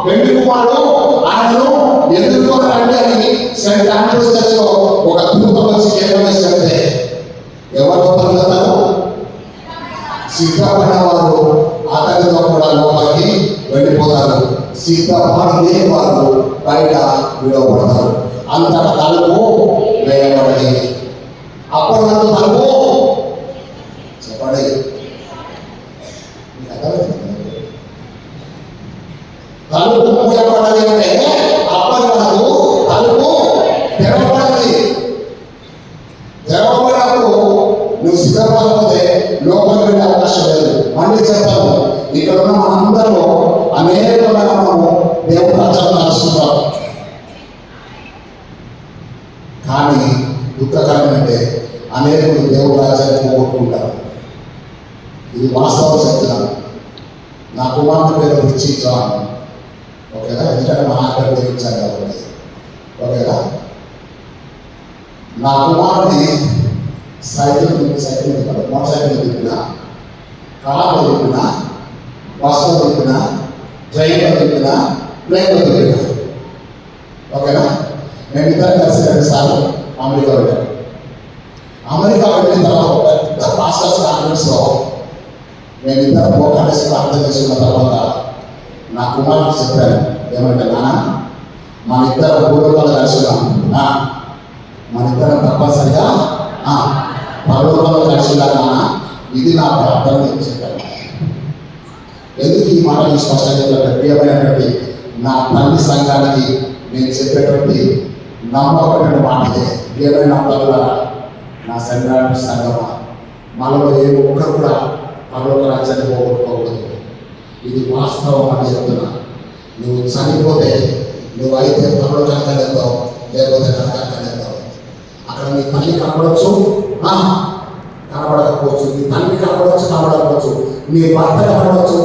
పెండ్లి కుమారుడు ఆయనను ఎదుర్కోవాలంటే అని సెయింట్ ఆండ్రూస్ చర్చ్లో ఒక దూత వచ్చి కేవలం చెప్తే ఎవరితో పలుకుతారు? సిద్ధపడిన వారు అతనితో కూడా లోపలికి వెళ్ళిపోతారు. సిద్ధపడలే వారు బయట విడవబడతారు. అంతట తలుపు వేయబడలేదు. అప్పుడు నన్ను తలుపు చెప్పండి. తలుపు మూయబడాలి అంటే అప్పటి వరకు తలుపు తెరవబడింది. తెరవబడినప్పుడు నువ్వు సిద్ధపడకపోతే లోపలికి వెళ్ళే అవకాశం లేదు. మళ్ళీ చెప్తాను, ఇక్కడ ఉన్న మనందరూ అనేకమైన మనము దేవుడు రాజ్యాన్ని నడుస్తుంటాం. కానీ దుఃఖకరం అంటే అనేకులు దేవుడు రాజ్యాన్ని పోగొట్టుకుంటారు. ఇది వాస్తవం చెప్తున్నాను. నా కుమారుని పేరు రిచీ జాన్. ఓకేనా? ఎందుకంటే మా ఆఖరి దేవుడిచ్చాను కాబట్టి. ఓకేనా? నా కుమారుని సైకిల్ తిప్పిన, మోటార్ సైకిల్ తిప్పిన, కార్లో తిప్పిన, బస్సులో తిప్పిన, ట్రైన్లో తిప్పిన, ప్లేన్లో తిప్పిన. ఓకేనా? మేమిద్దరం కలిసి 2 సార్లు అమెరికా వెళ్ళాం. అమెరికా వెళ్ళిన తర్వాత పెద్ద పాస్టర్స్ కాన్ఫరెన్స్లో మేమిద్దరం పోకాడేసి ప్రార్థన చేసుకున్న తర్వాత నా కుమారుడు చెప్పాను, ఏమంటే నాన్న మన ఇద్దరు పూర్వకాలు కలిసినాం, మన ఇద్దరం తప్పనిసరిగా పర్వతంలో కలిసినా నాన్న, ఇది నా ప్రార్థన అని చెప్పాను. ఎందుకు ఈ మాట మీకు స్పష్టంగా ప్రియమైనటువంటి నా తల్లి సంఘానికి నేను చెప్పేటువంటి నమ్మకమైన మాట ఇదే. ప్రియమైన వల్ల నా సంఘానికి సంఘమా, మనలో ఏ ఒక్కరు కూడా పర్వత రాజ్యాన్ని పోగొట్టుకోకూడదు. ఇది వాస్తవం అని చెప్తున్నా. నువ్వు చనిపోతే నువ్వు అయితే పర్వతానికి వెళ్తావు, లేకపోతే నరకానికి వెళ్తావు. అక్కడ నీ తల్లి కనబడవచ్చు, కనబడకపోవచ్చు. నీ తల్లి కనబడవచ్చు, కనబడకపోవచ్చు. నీ భర్త కనబడవచ్చు,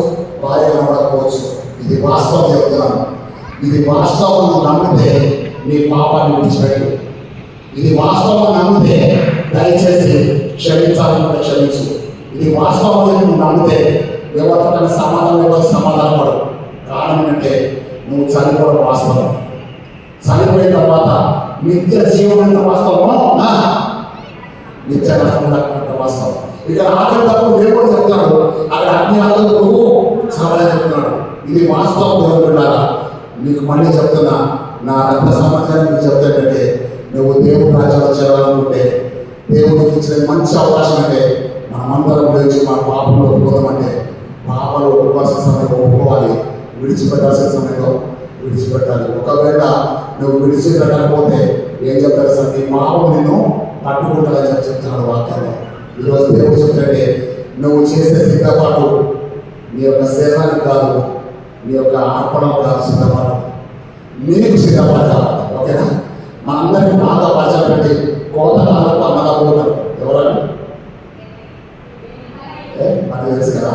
భార్య కనబడకపోవచ్చు. ఇది వాస్తవం చెప్తున్నాను. ఇది వాస్తవం నమ్మితే నీ పాపాన్ని విడిచిపెట్టు. ఇది వాస్తవం నమ్మితే దయచేసి క్షమించాలని క్షమించు. ఇది వాస్తవం నువ్వు నమ్మితే ఎవరితో కానీ సమాధానం పడు. కారణం ఏంటంటే నువ్వు చనిపోవడం వాస్తవం. చనిపోయిన తర్వాత నిత్య జీవనం వాస్తవం, నిత్య నష్టం వాస్తవం. ఇక్కడ ఆఖరి తప్పు దేవుడు చెప్తున్నాడు, అక్కడ అన్ని ఆలోచనలు సమాధానం చెప్తున్నాడు. ఇది వాస్తవం. దేవుడు విన్నారా? నీకు మళ్ళీ చెప్తున్నా, నా రక్త సమాచారం మీకు చెప్తానంటే నువ్వు దేవుడు రాజ్యంలో చేరాలనుకుంటే దేవుడికి ఇచ్చిన మంచి అవకాశం అంటే మనమందరం లేచి మన పాపంలో ఒప్పుకోదామంటే పాపలు ఒప్పుకోవాల్సిన సమయంలో ఒప్పుకోవాలి, విడిచిపెట్టాల్సిన సమయంలో విడిచిపెట్టాలి. ఒకవేళ నువ్వు విడిచిపెట్టకపోతే ఏం చెప్తారు సార్, నీ పాపం నిన్ను పట్టుకుంటారని చెప్తున్నాడు వాక్యంలో. ఈరోజు దేవుడు చెప్తాడే, నువ్వు చేసే సిద్ధపాటు నీ యొక్క శరీరానికి కాదు, నీ యొక్క అర్పణం కాదు, సిద్ధపాటు నీకు సిద్ధపడాలి. ఓకేనా? మనందరికీ బాగా పరిచయం పెట్టి కోతకాలకు అన్నదమ్ములున్నారు. ఎవరన్నా మనకు తెలుసు కదా.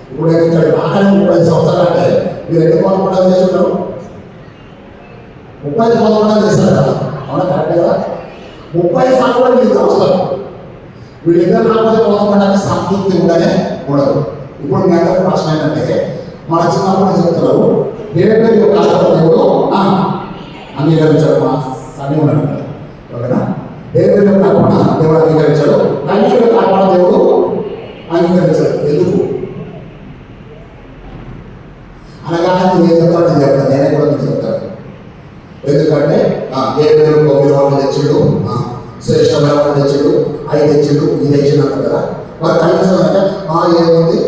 ఇప్పుడు నేను ఇక్కడ ఆఖరి 35 సంవత్సరాలు అంటే మీరు ఎన్ని కోతపడాలు చేసి ఉంటారు? 30 కోతపడాలు చేస్తారు కదా. అవునా? కరెక్ట్ కదా. 30 సంవత్సరాలు వీళ్ళు వస్తారు. వీళ్ళిద్దరు రాకపోతే కోతపడడానికి సంతృప్తి ఉండనే ఉండదు. ఇప్పుడు మీ అందరికీ ప్రశ్న ఏంటంటే, మన చిన్నప్పుడు చెప్తున్నారు దేవుడు యొక్క దేవుడు అంగీకరించాడు. మా సన్ని ఉన్నాడు. ఓకేనా? దేవుడి యొక్క అర్పణ దేవుడు అంగీకరించాడు, తల్లి యొక్క అర్పణ దేవుడు అంగీకరించాడు. ఎందుకు అనగా నువ్వు ఏం చెప్తావు? నేను చెప్తాను, నేనే కూడా మీకు చెప్తాను. ఎందుకంటే దేవుడు గౌరవాన్ని తెచ్చాడు, శ్రేష్టమైన తెచ్చాడు, అవి తెచ్చాడు, ఇది తెచ్చినాడు కదా. మరి కనీసం అంటే ఏముంది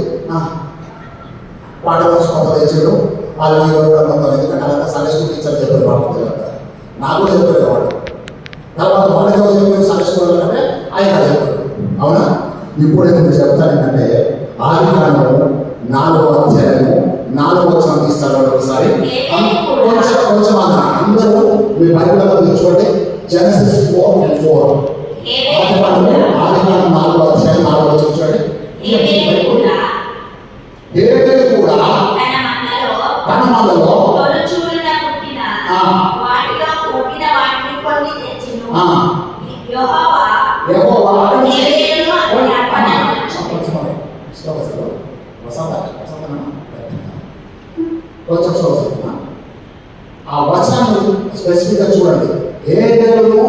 పాట వచ్చి కొత్త తెచ్చాడు, వాళ్ళు మొత్తం. ఎందుకంటే అలా సండే స్కూల్ టీచర్ చెప్పారు, బాగుంటుంది కదా. నాకు కూడా చెప్పారు వాడు. తర్వాత వాళ్ళు ఎవరు చెప్పారు సండే స్కూల్ అంటే ఆయన చెప్పారు. అవునా? ఇప్పుడు ఎందుకు చెప్తాను ఏంటంటే, ఆదికాండము 4వ అధ్యాయము 4వ వచనం తీస్తాడు ఒకసారి. కొంచెం అందరూ మీ బైబిల్లో తీసుకోండి. జెనసిస్ 4:4. ఆదికాండం 4వ అధ్యాయం 4వ వచనం చూడండి. దేవుడు కూడా తన మందలో వచనాలు స్పెసిఫిక్గా చూడండి. ఏ దేవుడు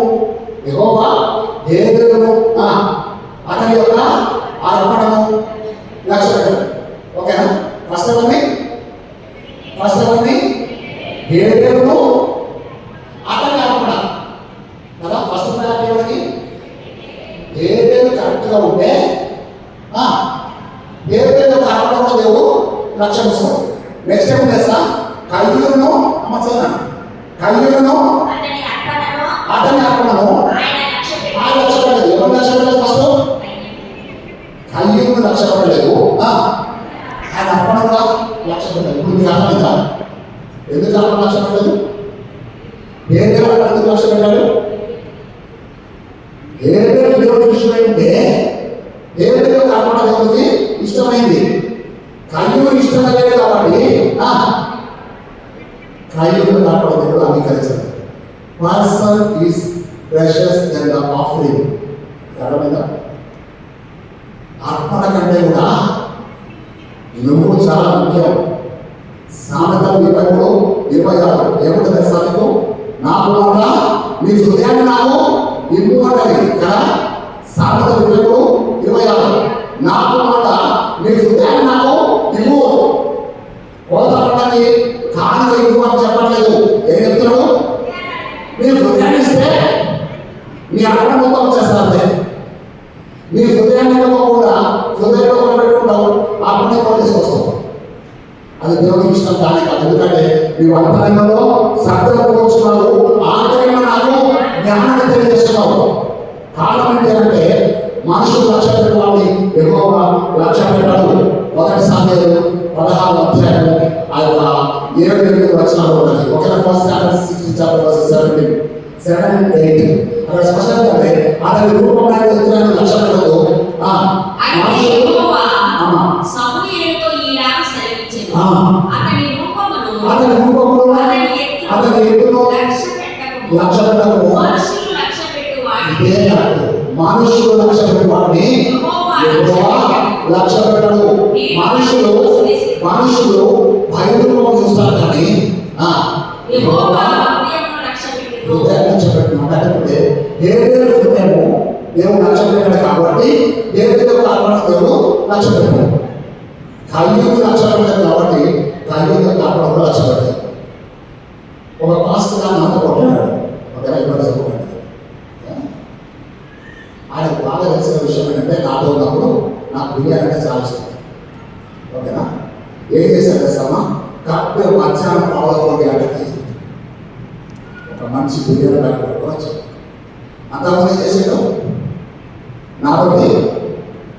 యెహోవా ఏ దేవుడు అతని యొక్క అర్పణము లక్ష్య పెట్టండి. ఓకేనా? ఫస్ట్ ఎవరిని ఏ దేవుడు అతని అర్పణ కదా. ఫస్ట్ ప్రయారిటీ ఎవరికి? ఏ దేవుడు కరెక్ట్గా ఉంటే ఏ దేవుడు అర్పణలో దేవుడు లక్ష్యం ఇస్తాడు. నెక్స్ట్ ఏం చేస్తా? కయ్యూరును అతని అర్పణను ఆయన లక్ష్య పెట్టలేదు. ఎవరు లక్ష్య పెట్టలేదు? ఫస్ట్ కయ్యూరును లక్ష్య పెట్టలేదు, ఆయన అర్పణ కూడా లక్ష్య పెట్టలేదు. ఇప్పుడు మీకు అర్థమైందా ఎందుకు అర్పణ లక్ష్య పెట్టలేదు? ఏ దేవుడు ఎందుకు లక్ష్య పెట్టాడు? ఏ దేవుడికి ఇష్టమైంటే ఏ దేవుడికి అర్పణ దేవుడికి ఇష్టమైంది. కయ్యూరు ఇష్టమలేదు కాబట్టి కయ్యూరు అర్పణ దేవుడు అంగీకరించాడు. Person is precious then the offering. అర్థమైందా? అర్పణ కంటే కూడా నువ్వు చాలా ముఖ్యం. సామెతలు 23:26 ఏముంటుంది తెలుసా మీకు? నాకు కూడా నీ హృదయాన్ని నాకు ఇవ్వు అంటది కదా. సామెతలు 23:26 నాకు కూడా నీ హృదయాన్ని నాకు ఇవ్వు. కోత పడని కానుక ఇవ్వు అని చెప్పట్లేదు. ఏం చెప్తున్నాడు? నీ హృదయాన్ని ఇస్తే నీ అర్పణ మొత్తం వచ్చేస్తారు. నీ హృదయాన్ని ఇవ్వకుండా హృదయంలో పెట్టుకుంటావు, అర్పణ కూడా తీసుకొస్తావు. అది దేవునికి ఇష్టం కానీ కాదు. ఎందుకంటే నీవు అంతరంగంలో శ్రద్ధను కూర్చున్నావు, ఆంతరంగంలో నాకు జ్ఞానాన్ని తెలియజేస్తున్నావు. కారణం ఏంటంటే మనుషులు లక్ష్య పెట్టిన వాడిని యెహోవా లక్ష్య పెట్టాడు. 1 సాముయేలు 16వ అధ్యాయము ఆ యొక్క 7-8 వచనాలు ఉన్నది. ఒకవేళ 1 Samuel 16:17 and 8 అక్కడ స్పష్టంగా అంటే అతని రూపంలో ఎత్తులను లక్ష్య పెట్టదు. అతని రూపమును అతని ఎత్తును లక్ష్య పెట్టకు. మనుషులు లక్ష్య పెట్టు వాడిని లక్ష్య పెట్టడు. మనుషులు భయరూపం చూస్తారు కానీ హృదయం లక్ష్య పెట్టినట్టు. అంటే దేవుడు హృదయము దేవుడు లక్ష్య పెట్టాడు కాబట్టి దేవుడి యొక్క అర్పణ దేవుడు లక్ష్య పెట్టాడు. కయ్యూరు లక్ష్య పెట్టాడు కాబట్టి కయ్యూరు యొక్క అర్పణ కూడా లక్ష్య పెట్టాడు. ఒక పాస్టర్ నాతో కొట్టాడు. ఆయనకు బాగా తెలిసిన విషయం ఏంటంటే నాతో ఉన్నప్పుడు నాకు బిర్యానీ అంటే చాలా ఇష్టం. ఓకేనా? ఏం చేశారు చేస్తామా? కరెక్ట్ మధ్యాహ్నం 11 ఒక మంచి బిర్యానీ బ్యాగ్ పెట్టుకోవచ్చు. అంతకుముందు చేసేటో నాతోటి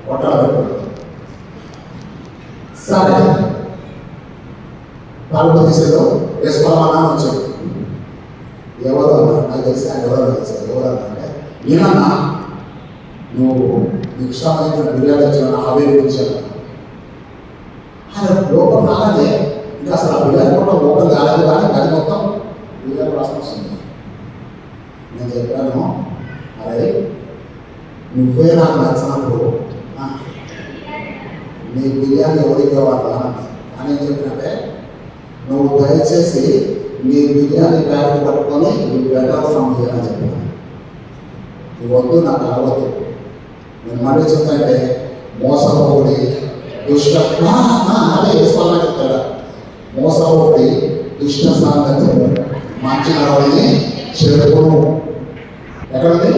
కొట్టాలి. సరే తలుపు తీసేదో వేసుకోవాలన్నా వచ్చాడు. ఎవరు అన్నా నాకు తెలిసి ఆయన ఎవరన్నా తెలిసారు. ఎవరన్నా అంటే నేనన్నా నువ్వు నీకు ఇష్టమైన బిర్యానీ వచ్చాను హావేరి వచ్చాను. ఆయన లోపల రాగానే ఇంకా అసలు ఆ బిర్యానీ కూడా లోపల కాలేదు కానీ గది మొత్తం బిర్యానీ వాసన వస్తుంది. నేను చెప్పాను, అరే నువ్వే నాకు నచ్చినప్పుడు నీ బిర్యానీ ఎవరికి ఇవ్వాలి అని ఏం చెప్పినట్టే, నువ్వు దయచేసి నీ బిర్యానీ బ్యాగ్ పట్టుకొని నువ్వు బెటర్ ఫ్రమ్ హియర్ అని చెప్పాను. నువ్వు వద్దు, నాకు అలవద్దు. నేను మళ్ళీ చెప్తాంటే మోసపోడి దుష్ట అదే వేసుకోవాలని చెప్తాడా. మోసపోడి దుష్ట సాంగత్యం మంచి నడవడిని చెడుకును. ఎక్కడుంది?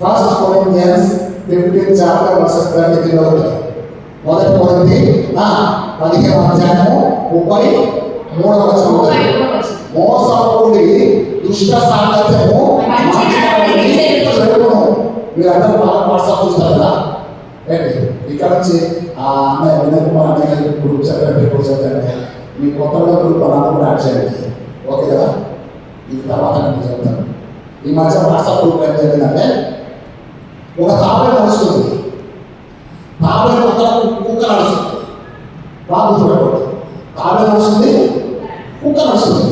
ఫస్ట్ కొరింథియన్స్ 15:30 ఉంటుంది. మొదటి కొరింథీ 15వ అధ్యాయము 33వ వచనం. మోసపోడి దుష్ట సాంగత్యము చెడుకును. మీరు అందరూ బాగా వాట్సాప్ చూస్తారు కదా. ఏంటి ఇక్కడ నుంచి అన్నయ్య వినయ్ కుమార్ అన్నయ్య గ్రూప్ చెప్పండి, మీ కొత్తలో గ్రూప్ అలా కూడా యాడ్ చేయండి. ఓకే కదా? ఇది తర్వాత నేను చెప్తాను. ఈ మధ్య వాట్సాప్ గ్రూప్ ఏం జరిగిందంటే ఒక తాబేలు నడుస్తుంది, తాబేలు పక్కన కుక్క నడుస్తుంది. బాగా చూడకూడదు. తాబేలు నడుస్తుంది, కుక్క నడుస్తుంది.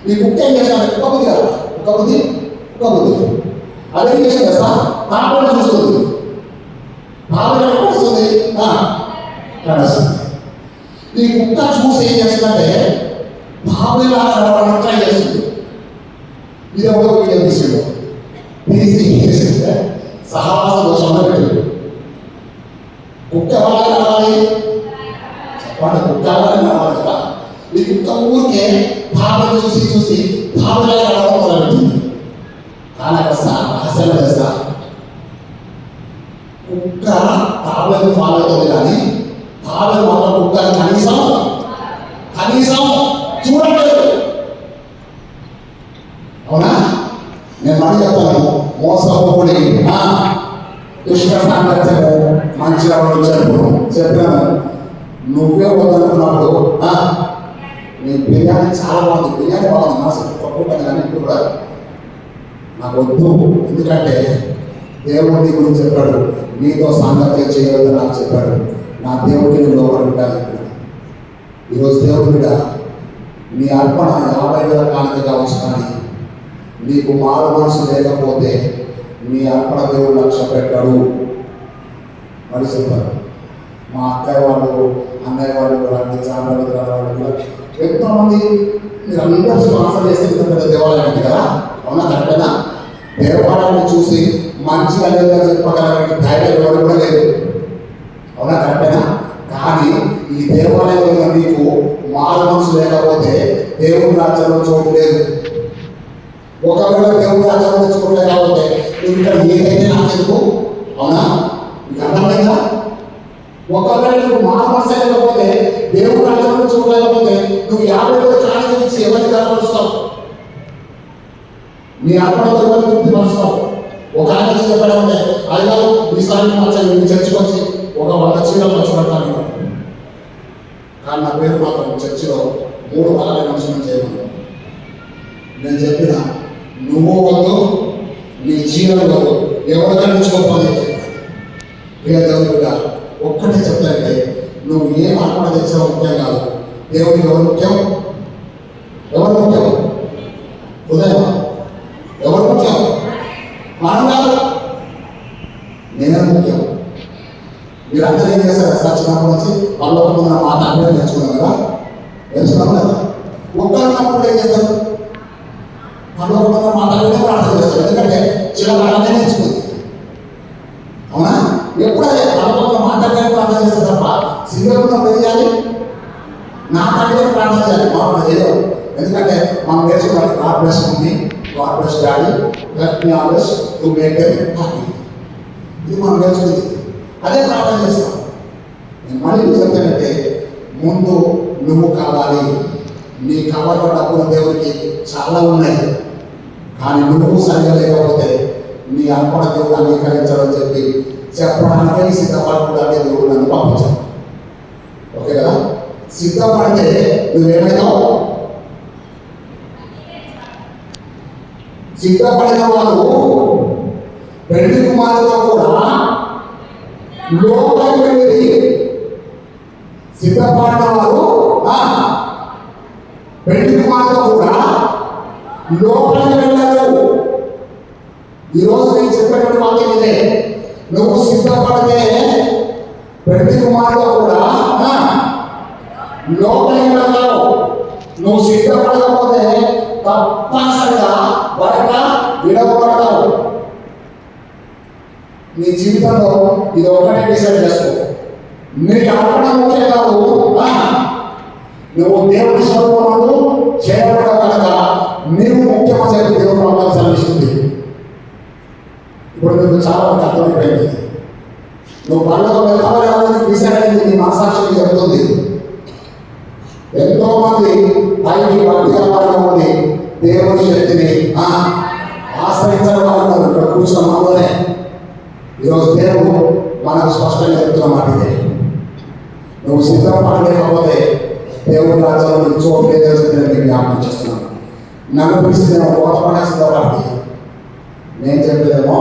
ఈ కుక్క ఏం చేశాను? కుక్క బుద్ధి కదా, కుక్క బుద్ధి. అదేం చేసింది కదా, తాబేలు చూస్తుంది. తాబేలు నడుస్తుంది, నడుస్తుంది. ఈ కుక్క చూసి ఏం చేస్తుందంటే బాబులా నడవడానికి ట్రై చేస్తుంది. ఇది ఒక వీడియో తీసిండు, తీసి ఏం చేసిందంటే సహవాస దోషంలో పెట్టింది. కుక్క ఎవరైనా నడవాలి, చెప్పండి, కుక్క ఎవరైనా నడవాలి కదా. ఈ కుక్క ఊరికే బాబుని చూసి చూసి బాబులా నడవడం మొదలుపెట్టింది. కానీ అక్కడ రహస్యం తెలుసా, కుక్క తాబేలు ఫాలో అవుతుంది కానీ తాబేలు మాత్రం కుక్కని కనీసం చూడలేదు. అవునా? నేను మళ్ళీ చెప్తాను, మోసపోకుడి కృష్ణ సాంగత్యము మంచిగా చెప్పాను. నువ్వే వద్దనుకున్నప్పుడు నీ బిర్యానీ చాలా బాగుంది, బిర్యానీ బాగుంది, మనసు పప్పుకుంటాను కానీ ఇప్పుడు కూడా నాకు వద్దు. ఎందుకంటే దేవుడు నీ గురించి చెప్పాడు, నీతో సాంగత్యం చేయవద్దని నాకు చెప్పాడు. నా దేవుడికి నేను లోపల పెట్టాలి. ఈరోజు దేవుడు బిడ్డ, నీ అర్పణ 50,000 కానుక కావచ్చు, కానీ నీకు మారు మనసు లేకపోతే నీ అర్పణ దేవుడు లక్ష్య పెట్టాడు. మరి చెప్పారు మా అక్కయ్య వాళ్ళు, అన్నయ్య వాళ్ళు కూడా, చాంద్ర వాళ్ళు కూడా ఎంతోమంది మీరు అందరూ స్పాన్సర్ చేస్తే పెద్ద దేవాలయం కదా. అవునా? కరెక్టేనా? దేవాలయాన్ని చూసి మంచిగా లేదని చెప్పగలగని ధైర్యం ఎవరు కూడా లేదు. అవునా? కరెక్టేనా? కానీ ఈ దేవాలయంలో నీకు మారు మనసు లేకపోతే దేవుని రాజ్యంలో చోటు లేదు. ఒకవేళ దేవుని రాజ్యంలో చోటు లేకపోతే నువ్వు ఇక్కడ ఏదైతే నాకెందుకు? అవునా? నీకు అర్థమైందా? ఒకవేళ నువ్వు మారు మనసు లేకపోతే దేవుని రాజ్యంలో చోటు లేకపోతే నువ్వు 50,000 కానుక ఇచ్చి ఎవరికి కనపరుస్తావు? నీ అర్పణతో తృప్తి పరుస్తావు. ఒక ఆయన చెప్పాడంటే అయినా ఈసారి మంచి చర్చకొచ్చి ఒక 100 చీరలు వచ్చి పడతాను, కానీ నా పేరు మాత్రం చర్చిలో 3 వారాల మనుషులను చేయమని నేను చెప్పిన. నువ్వు వద్దు, నీ చీరలు వద్దు, ఎవరికైనా ఇచ్చుకోకపోతే దేవుడు కూడా ఒక్కటే చెప్తానంటే, నువ్వు ఏం అర్పణ తెచ్చావో ముఖ్యం కాదు, దేవుడికి ఎవరు ముఖ్యం? ఎవరు ముఖ్యం? ఉదయం ఎవరు ముఖ్యం? మనం కాదు, నేనే ముఖ్యం. మీరందరూ ఏం చేస్తారు? సచ్చినప్పుడు వచ్చి వాళ్ళు ముందు నా మాట అంటే నేర్చుకున్నాం కదా, నేర్చుకున్నాం కదా. ఒక్కరున్నప్పుడు ఏం చేస్తారు? వాళ్ళు ముందు మాట అంటే ప్రార్థన చేస్తారు, ఎందుకంటే చిన్న ప్రార్థన నేర్చుకుంది. అవునా? ఎప్పుడైతే వాళ్ళు మాట్లాడే ప్రార్థన చేస్తారు తప్ప సింగల్ ఏం చేయాలి? నా కంటే ప్రార్థన చేయాలి. మనం ఏదో ఎందుకంటే మనం నేర్చుకున్నాం God bless mummy, God bless daddy, let me always to make them happy. ఇది మనం నేర్చుకుంది, అదే ప్రార్థన చేస్తాం. నేను మళ్ళీ చెప్తానంటే, ముందు నువ్వు కావాలి. నీ కవర్లో డబ్బులు దేవుడికి చాలా ఉన్నాయి, కానీ నువ్వు సరిగా లేకపోతే నీ అర్పణ దేవుడు అంగీకరించాలని చెప్పి చెప్పడానికే సిద్ధపడకుండా దేవుడు నన్ను పంపించాడు. ఓకే కదా? సిద్ధపడితే నువ్వేమైనావు? సిద్ధపడిన వారు పెళ్లి కుమారుతో కూడా లోపలికి వెళ్ళి, సిద్ధపడిన వారు పెళ్లి కుమారుతో కూడా లోపలికి వెళ్ళారు. ఈరోజు నేను చెప్పేటువంటి వాక్యం ఇదే, నువ్వు సిద్ధపడితే పెళ్లి కుమారుతో కూడా లోపలికి వెళ్తావు. నువ్వు సిద్ధపడకపోతే తప్పనిసరిగా బయట విడవబడతావు. నీ జీవితంలో ఇది ఒకటే డిసైడ్ చేసుకో. నీకు అర్పణ ముఖ్యం కాదు, నువ్వు దేవుడి స్వరూపంలో చేయబడవు కనుక నీవు ముఖ్యమని చెప్పి దేవుడు వాళ్ళకి సెలవిస్తుంది. ఇప్పుడు నీకు చాలా మంది అర్థమైపోయింది. నువ్వు పనులకు వెళ్ళాలని డిసైడ్ అయింది, నీ మనసాక్షికి చెబుతుంది. ఎంతో మంది పైకి భక్తి కలపడగా ఉండి దేవుని శక్తిని ఆశ్రయించడం వాళ్ళు ఇక్కడ కూర్చున్న మనలోనే. ఈరోజు దేవుడు మనకు స్పష్టంగా చెప్తున్న మాట ఇదే, నువ్వు సిద్ధపడలేకపోతే దేవుడి రాజ్యంలో నీకు చోటు లేదని చెప్పి నేను జ్ఞాపకం చేస్తున్నాను. నన్ను పిలిచి నేను కోతపడే సిద్ధపడి, నేను చెప్పేదేమో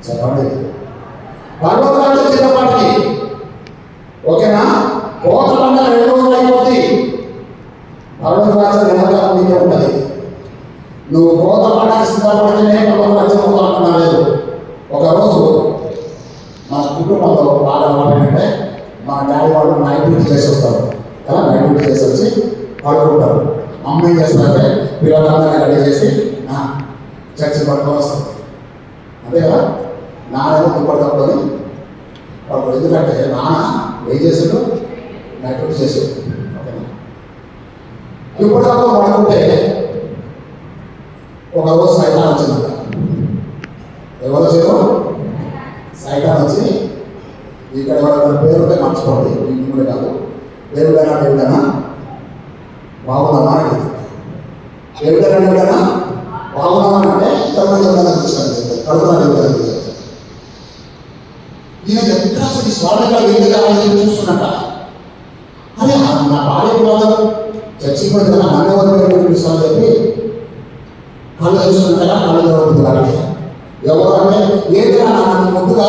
చెప్పండి భగవద్రాజ్యం సిద్ధపడి. ఓకేనా? కోత పండుగ 2 రోజులు అయిపోతుంది. భగవద్రాజ్యం వెనకాల నీకే ఉంటుంది. నువ్వు కోత పండుగ సిద్ధపడితేనే భగవద్రాజ్యం అవుతానుకున్నా లేదు. ఒకరోజు మా కుటుంబంలో బాగా ఏంటంటే, మా డాడీ వాళ్ళు నైట్ డ్యూటీ చేసి వస్తారు కదా, నైట్ డ్యూటీ చేసి వచ్చి పడుకుంటారు. అమ్మ ఏం చేస్తారంటే పిల్లలందరినీ రెడీ చేసి చర్చి పడుకొని వస్తారు. అంతే కదా, నానేమో దుప్పటి కప్పుకొని పడుకోడు. ఎందుకంటే నాన్న ఏం చేసాడు, నైట్ డ్యూటీ చేసాడు. ఓకేనా, దుప్పటి కప్పుకొని పడుకుంటే ఒకరోజు సైతాన్ వచ్చిందంట. ఎవరు వచ్చారు? సైతాన్ వచ్చి ఇక్కడ ఎవరైనా పేరుంటే మర్చిపోండి, ఇంటి కాదు, దేవుడైనా బాగున్నామా అని దేవుడైనా బాగున్నామా అంటే ఇంతమంది ఎవరైనా చూస్తాను కడుపునా దేవుడని ఈయన ఎక్కడ అసలు ఈ స్వామిగా వెళ్ళిగా చూస్తున్నట్ట. అరే నా భార్య కూడా చర్చికి పోయింది కదా, నన్ను ఎవరు పిలుస్తామని చెప్పి కళ్ళు చూస్తున్నట్టుగా కళ్ళు జరుగుతున్నారు. ఎవరు అంటే ఏదైనా నన్ను ముందుగా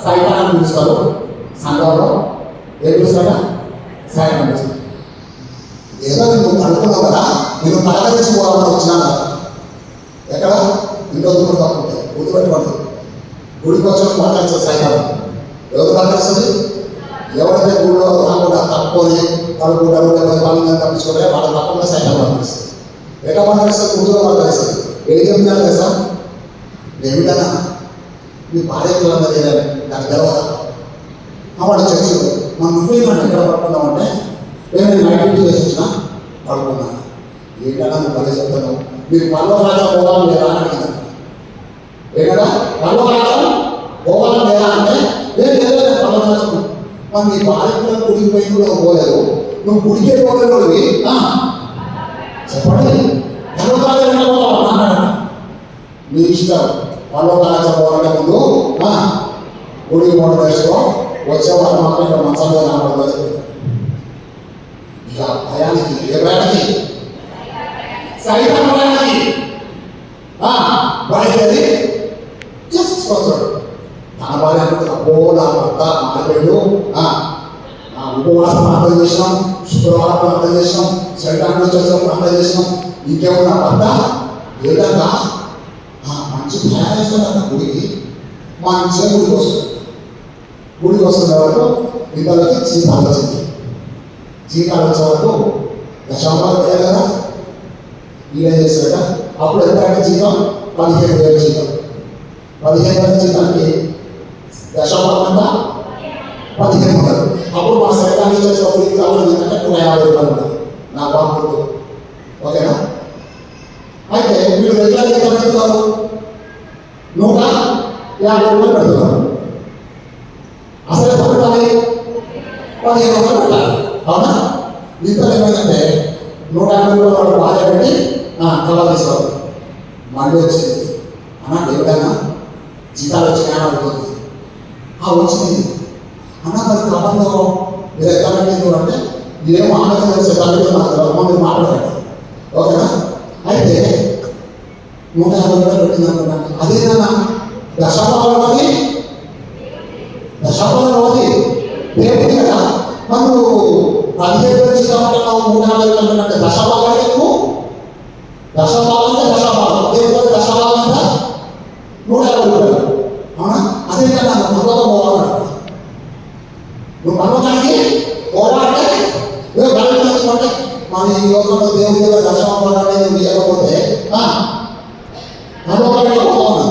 సైతాన్ని పిలుస్తారు. సంఘంలో ఏం పిలుస్తారా? సైతాన్ని పిలుస్తారు. ఏదో నువ్వు అనుకున్నావు కదా, నేను పలకరించుకోవాలని వచ్చినా కదా, ఎక్కడ ఇంట్లో దుప్పుడు తప్పుంటాయి గుర్తుపెట్టుకోండి. గుడికి వచ్చిన పలకరిస్తుంది సైతాన్ని. ఎవరు పలకరిస్తుంది? ఎవరైతే గుడిలో రాకుండా తప్పుకొని పడుకుంటారు, లేకపోతే పనులు తప్పించుకుంటే వాళ్ళ తప్పకుండా సైతాన్ని పలకరిస్తుంది. ఎక్కడ పలకరిస్తుంది? గుడిలో పలకరిస్తుంది. ఏం చెప్తున్నారు కదా, ఏమిటన్నా మీ భార్య పిల్లలు చేయాలి, నాకు తెలవదా? వాడు చర్చి మన నువ్వేమన్నా ఎక్కడ పడుకున్నావు అంటే నేను నైట్ డ్యూటీ చేసి వచ్చిన పడుకున్నాను. ఏంటన్నా నువ్వు పని చెప్తాను, మీరు పనుల రాజా పోవాలని లేదా అని అడిగింది. ఏంటన్నా పనుల రాజా పోవాలని లేదా అంటే లేదు పనుల రాజు. మరి నీ భార్య పిల్లలు గుడికి పోయి కూడా పోలేదు, నువ్వు గుడికే పోలేదు. చెప్పండి, పనుల రాజా పోవాలన్నా నీ ఇష్టం. పనుల రాజా పోవాలంటే ముందు గుడికి మోటర్ వేసుకో, వచ్చేవాళ్ళు మాత్రం ఇక్కడ మంచంలో రాబడదు. ఇక భయానికి ఏ భయానికి? సైతాన్ భయానికి బయటది చేసుకొస్తాడు. తన భార్య అబ్బో నా భర్త మారిపోయాడు, ఉపవాసం ప్రార్థన చేసినాం, శుక్రవారం ప్రార్థన చేసినాం, శరీరాన్ని వచ్చేసాం ప్రార్థన చేసినాం, ఇంకేమన్నా భర్త ఏదన్నా మంచి భయాలు వేస్తాడు. గుడికి మంచిగా గుడికి వస్తుంది. గుడికి వస్తున్న వరకు ఇద్దరికి జీతాలు వచ్చింది. జీతాలు వచ్చే వరకు దశాంశాలు వేయాలి కదా. ఈయన చేశాక అప్పుడు ఎంత జీతం? 15,000 జీతం. 15,000 జీతానికి దశాంశం అంతా 1,500. అప్పుడు మా సైతాన్ని వచ్చేటప్పుడు ఇది కావాలి ఏంటంటే 150 రూపాయలు ఉంటుంది నా బాబుతో. ఓకేనా? అయితే వీళ్ళు ఎట్లా పెడుతున్నారు? 150 రూపాయలు పెడుతున్నారు. అసలు ఎంత పెట్టాలి? 15 రూపాయలు పెట్టాలి. అవునా? ఇతరులు ఏమైందంటే 150 రూపాయలు బాగా పెట్టి కలర్ తీసుకోవాలి. మళ్ళీ వచ్చింది అన్న దేవుడైనా జీతాలు వచ్చినాయని అడుగుతుంది. వచ్చింది అన్న మరి కవర్లో మీరు ఎట్లా పెట్టింది అంటే ఏం ఆనందం చేసే తల్లి మీరు మాట్లాడండి. ఓకేనా? అయితే 150 రూపాయలు పెట్టింది అనుకున్నా. అదేనా దశాంశం దశాంశం దేవుడి కదా. మనం 15,000 జీతామంటున్నావు, 150 అంటున్నట్టు దశభాగాలు ఎక్కువ. దశభాగంటే దశభాగం, అదే దశభాగం అంటే 150 రూపాయలు. అవునా? అదే కదా పర్వతం పోవాలంట. నువ్వు పర్వతానికి పోవాలంటే బయటంటే మన ఈ లోకంలో దేవుడి యొక్క దశభాగాన్ని నువ్వు ఇవ్వకపోతే పర్వతానికి పోతున్నా.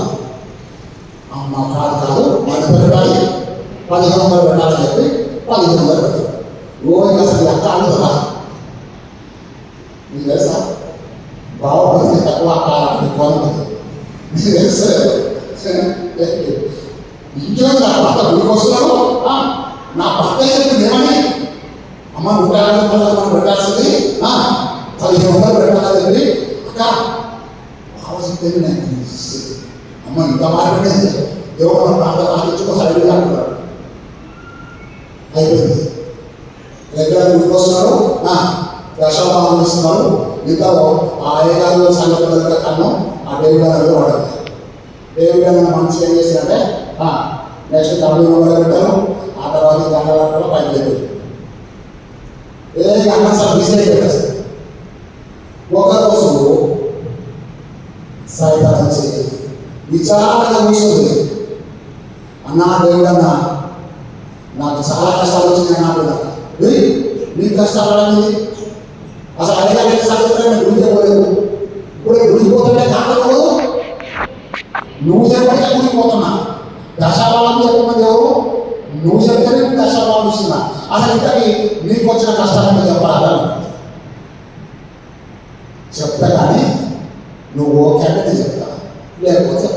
అమ్మ కాదు మన పెట్టాలి, 1500 పెట్టాలని చెప్పి 1500 పెట్టాలి. రోజు అసలు ఎక్క ఆడుతుందా? మీకు తెలుసా? బాగుపడితే తక్కువ ఆకారాన్ని కోరుతుంది. మీకు తెలుసు ఇంట్లో నా భర్త గుడికి వస్తున్నాడు, నా భర్త చెప్పింది ఏమని? అమ్మ 150 రూపాయలు మనం పెట్టాల్సింది 1500 పెట్టాలని చెప్పి అక్క బాగా చెప్తే నేను అమ్మ ఇంత మాట్లాడేది దేవుడు మన ప్రాంతం ఆలోచించుకో సరిగ్గా అంటున్నాడు. అయిపోయింది. ఎక్కడ గుడికి వస్తున్నారు, దశాభాగం ఇస్తున్నారు. ఇంత ఆ అయ్యగారు సంగతి దగ్గర కన్నం ఆ దేవుడు గారు వాడాలి. దేవుడు గారు మంచి ఏం చేశారంటే నెక్స్ట్ 90 రూపాయలు పెట్టారు. ఆ తర్వాత గంటలు పైకి లేదు. ఏ గంట సార్ బిజినెస్ పెట్టేస్తారు. ఒకరోజు సైతాన్ వచ్చి విచారంగా కూర్చొని అన్నా దేవుడన్నా నాకు చాలా కష్టాలు వచ్చింది నాకు నీ కష్టాలు అనేది అసలు అడిగాలి సాగుతున్నా గుడికే పోలేదు. ఇప్పుడు గుడికి పోతుంటే కాదు నువ్వు చెప్పే గుడికి పోతున్నా. దశాబాలను చెప్పమని ఎవరు నువ్వు చెప్తేనే దశాబాలు ఇస్తున్నా. అసలు ఇంతకి నీకు వచ్చిన కష్టాలను చెప్పాలి చెప్తా కానీ నువ్వు ఓకే అంటే చెప్తా లేకపోతే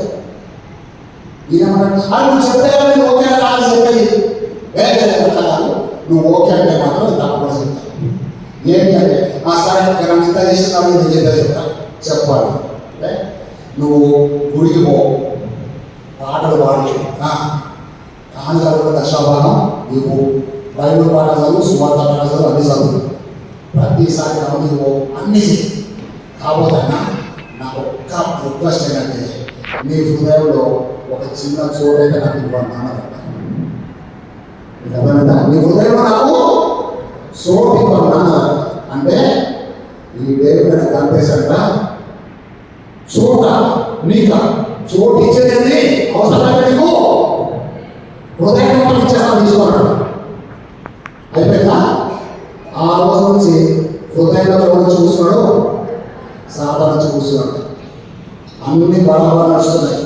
ఈయనమన్నా నువ్వు చెప్తే కానీ నువ్వు ఓకే కాదు చెప్పేది వేరే కాదు. నువ్వు ఓకే అంటే మాత్రం తప్పకుండా చెప్తాను. ఏంటి అంటే ఆ సరే మనం ఇంత చేస్తున్నావు నేను ఎంత చెప్తాను చెప్పాలి. నువ్వు గుడికి పో, పాటలు పాడి కాని చదువు దశాభాగం ఇవ్వు, బైబుల్ పాటలు చదువు, సువార్త పాటలు చదువు, అన్ని చదువు, ప్రతిసారి కాబట్టి పో, అన్ని కాబోతే నాకు ఒక్క రిక్వెస్ట్ ఏంటంటే నీ హృదయంలో ఒక చిన్న చోటైతే నాకు ఇవ్వను. నీ హృదయంలో నాకు చోటు ఇవ్వను అంటే ఈ దేవుడు కనిపేశాక చోట నీక చోటు ఇచ్చేది అవసరమైతే నీకు హృదయం ఇచ్చేస్తాను తీసుకున్నాడు. అయిపోయిందా? ఆ రోజు నుంచి హృదయంలో చూస్తున్నాడు, సాధన చూస్తున్నాడు, అన్ని బరాబర్ నడుస్తున్నాయి.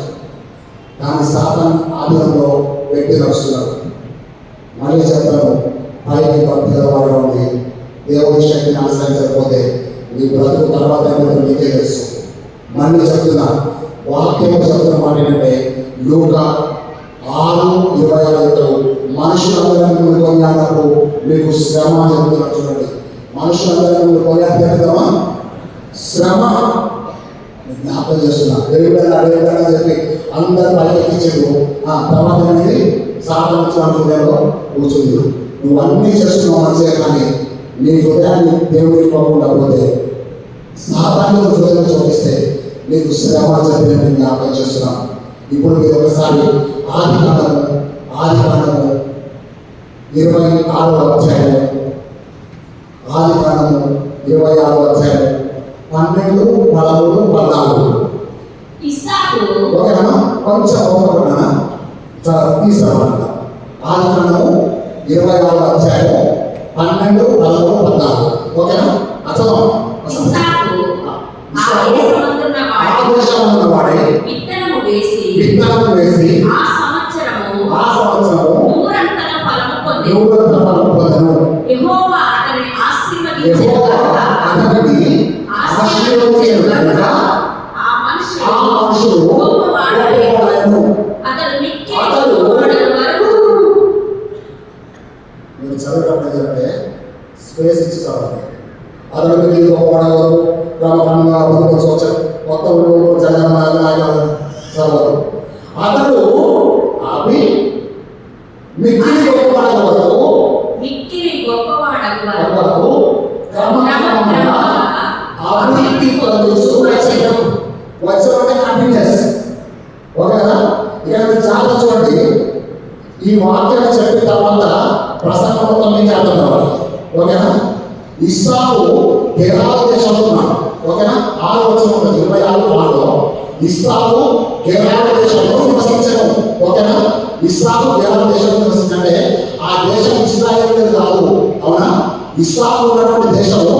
కానీ సాధన ఆధీనంలో పెట్టి నడుస్తున్నాడు. మళ్ళీ చెప్తాను, పైకి భక్తిగా వాడడం దేవుడి శక్తిని ఆశ్రయించకపోతే నీ బ్రతుకు తర్వాత నీకే తెలుసు. మళ్ళీ చెప్తున్నా, వాక్యం చెప్తున్న మాట ఏంటంటే లూకా 6:26 మనుషులందరినీ కొనియాడకు మీకు శ్రమ చెప్తున్నా. చూడండి, మనుషులందరినీ కొనియాడమా శ్రమ జ్ఞాపకం చేస్తున్నా. దేవుడని చెప్పి అందరు పైకెక్కించాడు. తర్వాత అనేది సాధన హృదయంలో కూర్చుంది. నువ్వు అన్నీ చేస్తున్నావు మంచిగా, కానీ నీ హృదయాన్ని దేవుడికి పోకుండా పోతే సాధారణ హృదయం చూపిస్తే నీకు శ్రమ చెప్పి నేను జ్ఞాపకం చేస్తున్నాను. ఇప్పుడు మీరు ఒకసారి ఆదికాండము 26వ అధ్యాయం, ఆదికాండము 26వ అధ్యాయం 12, 13, 14 ఓకేనా? కొంచెం ఓపెనా తీసుకురావాలంట. ఆదికాండము 26వ అధ్యాయం 12, 13, 14 ఓకేనా? అసలు వాడే విత్తనము వేసి ఆ సంవత్సరము ఫలము పొందెను. యెహోవా అతనిని ఆశీర్వదించెను కనుక ఆ మనుషుడు గొప్పవాడైన అతడు మిక్కిలి వరకు. మీరు చదవడం అంటే స్పేస్ ఇచ్చి చదవాలి. అతడు మిక్కిలి గొప్పవాడెవరు? రామకృష్ణ కొత్త చదవరు. అతడు అవి మిక్కిలి గొప్పవాడెవరు? వచ్చే కంటిన్యూస్ ఓకేనా? ఇక మీరు చాలా చూడండి, ఈ వాక్యం చెప్పిన తర్వాత ప్రసంగం మొత్తం మీకు అర్థం కావాలి. ఓకేనా? ఇస్సాకు గెరారు దేశంలో ఉన్నాడు. ఓకేనా? 6వ వచనం ఉంటుంది, 26:6 ఇస్సాకు గెరారు దేశంలో నివసించను. ఓకేనా? ఇస్సాకు గెరారు దేశంలో నివసించంటే ఆ దేశం ఇశ్రాయేలు కాదు. అవునా? ఇస్సాకు ఉన్నటువంటి దేశము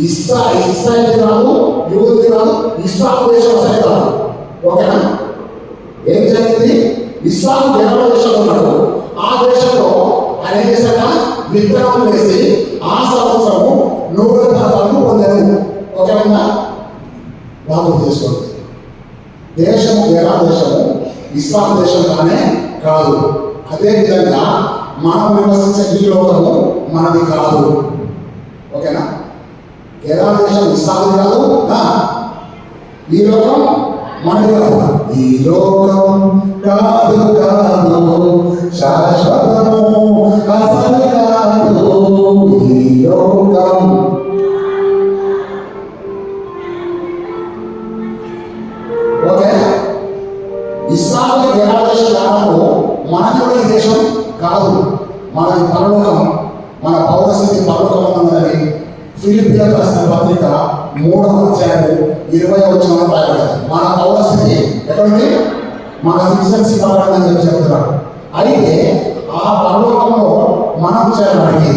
ఇశ్రాయేలు కాదు, యూదుది కాదు, ఇస్సాకు దేశం అసలే కాదు. ఓకేనా? ఏం జరిగింది? ఇస్సాకు గెరారు దేశంలో ఉన్నాడు. ఆ దేశంలో ఆయన ఏం చేశాక విత్తనాలు వేసి ఆ సంవత్సరము 100 ఫలాలను పొందాను. ఓకేనా? బాగు చేసుకోండి. దేశము వేరే దేశము ఇస్లాం దేశం కానే కాదు. అదేవిధంగా మనం నివసించే ఈ లోకము మనది కాదు. ఓకేనా? కేరళ దేశం ఇస్లాం కాదు, ఈ లోకం మనది కాదు. ఈ లోకం కాదు కాదు శాశ్వతము అసలు కాదు. ఈ లోకం ఓకే. ఇస్లాం కేరళ దేశం కాదు, మనది కూడా ఈ దేశం కాదు. మనది పరలోకం, మన పౌరస్థితి పరలోకం ఉన్నదని ఫిలిప్పీలకు రాసిన పత్రిక 3వ అధ్యాయం 20వ వచనంలో రాయబడింది. మన పౌరస్థితి ఎక్కడుంది? మన సిటిజన్షిప్ పరలోకం అని చెప్పి చెప్తున్నాడు. అయితే ఆ ఆ పరలోకంలో మనం చేరడానికి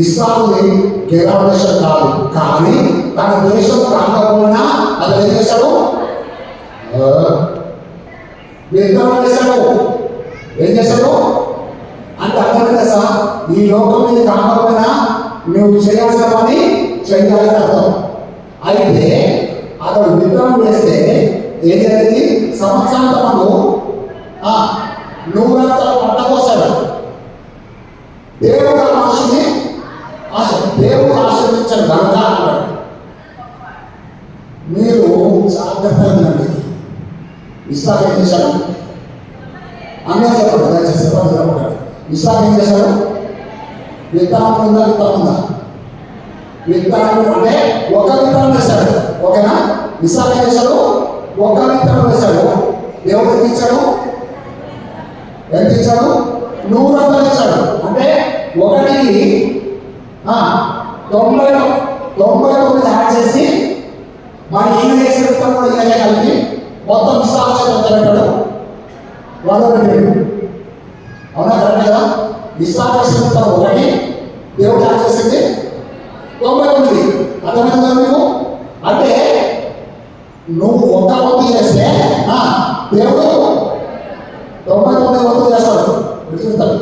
ఇస్సాకుది కేరళ దేశం కాదు, కానీ తన దేశం కాకపోయినా అది ఏం చేశాడు? విత్తనం వేశాడు. ఏం చేశాడు అంటే అర్థమైందా సార్? ఈ లోకం మీద కాకపోయినా నువ్వు చేయాల్సిన పని చేయాలని అర్థం. అయితే అతడు విత్తనం వేస్తే ఏం జరిగింది? సంవత్సరాంతము నూరంతా పంట కోసాడు. దేవుడు ఆ మనిషిని దేవుడు ఆశీర్వదించాడు కనుక అన్నాడు. మీరు జాగ్రత్తగా వినండి. ఇస్సాకు ఏం చేశాడు? అన్నీ చెప్పండి, దయచేసి చెప్పండి. ఇస్సాకు ఏం చేశాడు? విత్తనం ఉందా? విత్తనం ఉందా? విత్తనం అంటే ఒక విత్తనం వేశాడు. ఓకేనా? ఇస్సాకు ఏం చేశాడు? ఒక విత్తనం వేశాడు. దేవుడు ఎంత ఇచ్చాడు? ఎంత ఇచ్చాడు? 100 ఇచ్చాడు. అంటే ఒకటికి 99 యాడ్ చేసి మరి ఈయన చేసే విత్తనం కూడా ఈయన కలిపి మొత్తం ఇస్సాకు చేత పెట్టాడు. వాళ్ళు పెట్టాడు. అవునా? కరెక్ట్ కదా? ఇస్సాకు చేసే విత్తనం ఒకటి, దేవుడు యాడ్ చేసింది 99. అర్థమైందా మీకు? అంటే నువ్వు ఒక్క వంతు చేస్తే దేవుడు 99 వంతులు చేస్తాడు. విడిచిస్తాడు.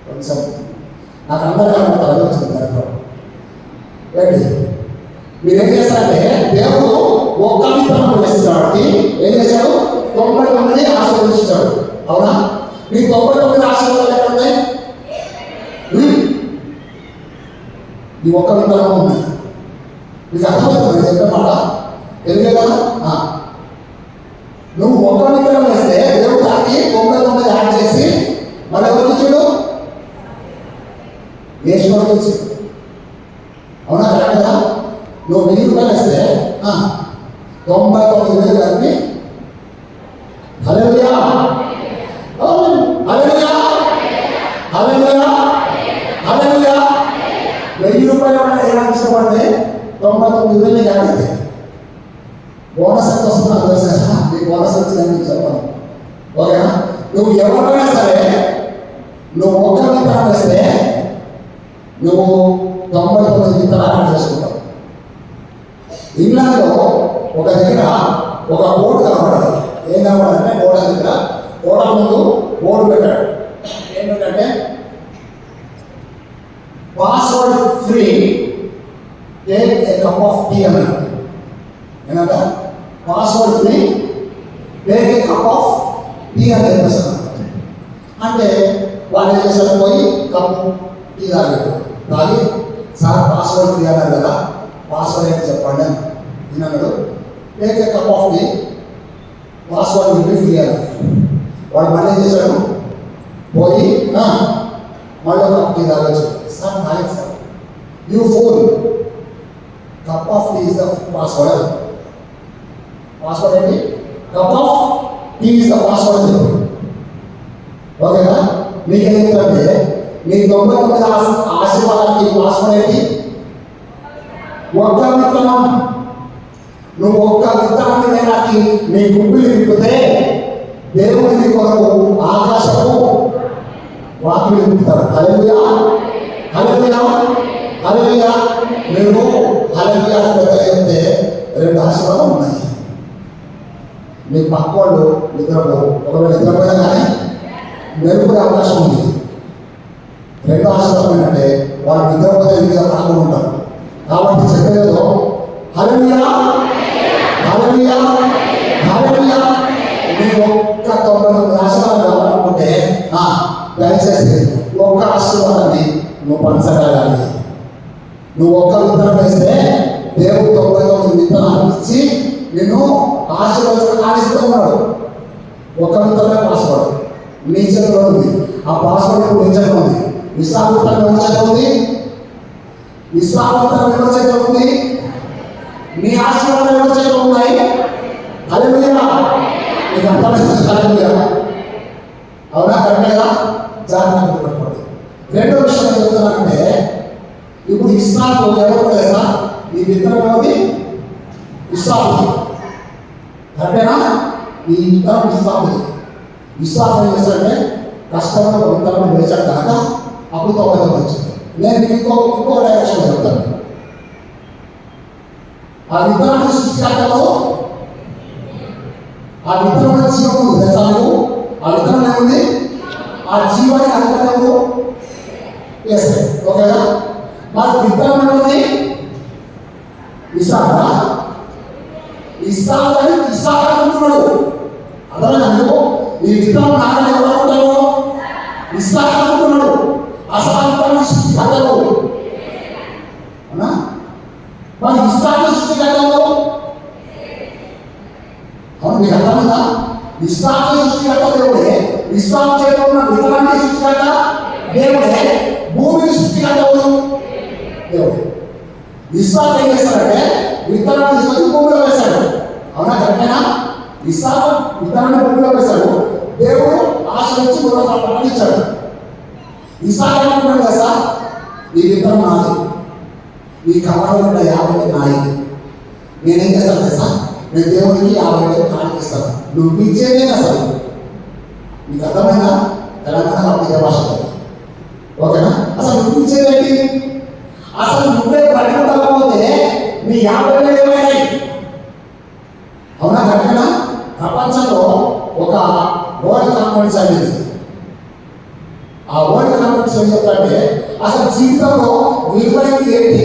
కొంచెం నాకు అందరికీ వచ్చింది దాంట్లో ఏంటి మీరేం చేస్తారంటే దేవుడు ఒక్క విత్తనం వేస్తాడు కాబట్టి ఏం చేశాడు? 99 ఆశీర్వదించాడు. అవునా? మీ 99 ఆశీర్వాదాలు ఎక్కడ ఉన్నాయి? ఈ ఒక్క విత్తనం ఉంది. మీకు అర్థమవుతుంది చెప్పే మాట? ఎందుకే కదా? నువ్వు ఒక్క విత్తనం వేస్తే దేవుడు దానికి 99 యాడ్ చేసి మళ్ళీ ఎవరికి చూడు వేసుకోవడం వచ్చింది. అవునా? కరెక్ట్ కదా? నువ్వు 1000 రూపాయలు వేస్తే 99,000 కలిపి హల్లెలూయా హల్లెలూయా హల్లెలూయా హల్లెలూయా 1000 రూపాయలు వేయడానికి ఇష్టపడితే 99,000 కాదు. బోనస్ ఎంత వస్తుందో నాకు తెలుసా? మీ బోనస్ వచ్చిందని మీకు చెప్పాను. ఓకేనా? నువ్వు ఎవరైనా సరే నువ్వు ఒక్క విత్తనం వేస్తే నువ్వు 99 విత్తనాలు చేసుకుంటావు. ఇంగ్లాండ్లో ఒక దగ్గర ఒక బోర్డు కనబడదు. ఏం కనబడదంటే గోడ దగ్గర గోడ ముందు బోర్డు పెట్టాడు. ఏంటంటే password free take a cup of tea అన్నాడు. ఏంటంట? Password free take a cup of tea అని చెప్పేస్తాను. అంటే వాళ్ళు ఏం చేశారు? పోయి కప్పు టీ తాగాడు. తాగి సార్ పాస్వర్డ్ ఫ్రీ అన్నారు కదా, పాస్వర్డ్ ఏంటి చెప్పండి అని విన్నాడు. Take a cup of tea, password will be free అన్నారు. వాడు మళ్ళీ ఏం చేశాడు? పోయి మళ్ళీ కప్ టీ తాగొచ్చు. సార్ తాగదు sir. You phone cup of tea is the password. Password ఏంటి? Cup of tea is the password చెప్పు. ఓకేనా? మీకేం చెప్తారంటే మీ 99 ఆశీర్వాదానికి పాస్వర్డ్ ఏంటి? ఒక్క విత్తనం. నువ్వు ఒక్క విత్తనాన్ని వేయడానికి నీ గుంపులు విప్పితే దేవుడి నీ కొరకు ఆకాశము వాకిలి విప్పుతారు. హల్లెలూయా హల్లెలూయా హల్లెలూయా. మీరు హల్లెలూయా చెప్తే 2 ఆశీర్వాదాలు ఉన్నాయి. మీ పక్క వాళ్ళు నిద్రపోరు. ఒకవేళ నిద్రపోయినా కానీ మెరుగుపడే అవకాశం ఉంది. 2 ఆశీర్వాదం ఏంటంటే వాళ్ళు నిద్రపోతే ఇంకా రాకుండా ఉంటారు. కాబట్టి చెప్పేదో హల్లెలూయా హల్లెలూయా హల్లెలూయా. నీకు ఒక్క 99 ఆశీర్వాదాలు కావాలనుకుంటే దయచేసి ఒక్క ఆశీర్వాదాన్ని నువ్వు పంచగలగాలి. నువ్వు ఒక్క విత్తనం వేస్తే దేవుడు 99 విత్తనాలు ఇచ్చి నిన్ను ఆశీర్వదించడం ఆశిస్తున్నాడు. ఒక్క విత్తనమే పాస్వర్డ్ నీ చేతిలో ఉంది. ఆ పాస్వర్డ్ ఇప్పుడు నీ చేతిలో ఉంది. విశాఖపట్నం ఎవరి చేతిలో ఉంది? విశాఖపట్నం ఎవరి చేతిలో ఉంది? నీ ఆశీర్వాదం ఎవరి చేతిలో ఉన్నాయి? హల్లెలూయా. నీకు అర్థమైంది? హల్లెలూయా. అవునా? కరెక్టే కదా? జాగ్రత్త పెట్టుకోండి. రెండో విషయం ఏం చెప్తున్నానంటే ఇప్పుడు ఇస్సాకు ఎవరు తెలుసా? ఈ విత్తనం ఎవరిది? ఇస్సాకు. కరెక్టేనా? ఈ విత్తనం విశ్వాసం ఏం చేస్తాడంటే కష్టమైన ఒక విత్తనం వేశాడు కనుక అప్పుడు 99 వచ్చింది. నేను మీకు ఇంకో డైరెక్షన్ చెప్తాను. ఆ విత్తనాన్ని సృష్టికర్తలో ఆ విత్తనంలో జీవం ఉంది తెలుసా మీకు? ఆ విత్తనం ఏముంది? ఆ జీవానికి అధిపత్యము వేస్తాయి. ఓకేనా? మరి విత్తనం ఏముంది? ఇసాక అనుకున్నాడు. అర్థమైనా మీకు? ఈ విత్తనం నాకని ఎవరు అనుకుంటారు? ఇసాక అనుకున్నాడు. అసలు విత్తనం సృష్టికర్తలు అవునా? మరి ఇసాక సృష్టికర్తలు అవును, మీకు అర్థమైందా? ఇస్సాకు సృష్టికర్త దేవుడే, ఇస్సాకు చేతిలో ఉన్న విత్తనాన్ని సృష్టికర్త దేవుడే, భూమిని సృష్టికర్త దేవుడే. ఇస్సాకు ఏం చేస్తాడంటే విత్తనాన్ని తీసుకొచ్చి భూమిలో వేశాడు. అవునా? కరెక్టేనా? ఇస్సాకు విత్తనాన్ని భూమిలో వేశాడు. దేవుడు ఆశ్రయించి పండించాడు. ఇస్సాకు అనుకున్నాడు కదా, సార్ ఈ విత్తనం నాది, ఈ కవర్లో ఉన్న 50 నాయి, నేనేం చేస్తాను కదా సార్, నేను దేవుడికి 50,000 కానిపిస్తాను, నువ్వు ఇచ్చేదే అసలు. నీకు అర్థమైనా? తెలంగాణ ఇదే భాష. ఓకేనా? అసలు నువ్వు ఇచ్చేదేంటి? అసలు నువ్వే పట్టుకోకపోతే నీ 50,000 ఏమైనాయి? అవునా? కరెక్టేనా? ప్రపంచంలో ఒక వరల్డ్ కాన్ఫరెన్స్ అనేది, ఆ వరల్డ్ కాన్ఫరెన్స్ ఏం చెప్తారంటే అసలు జీవితంలో విలువైనది ఏంటి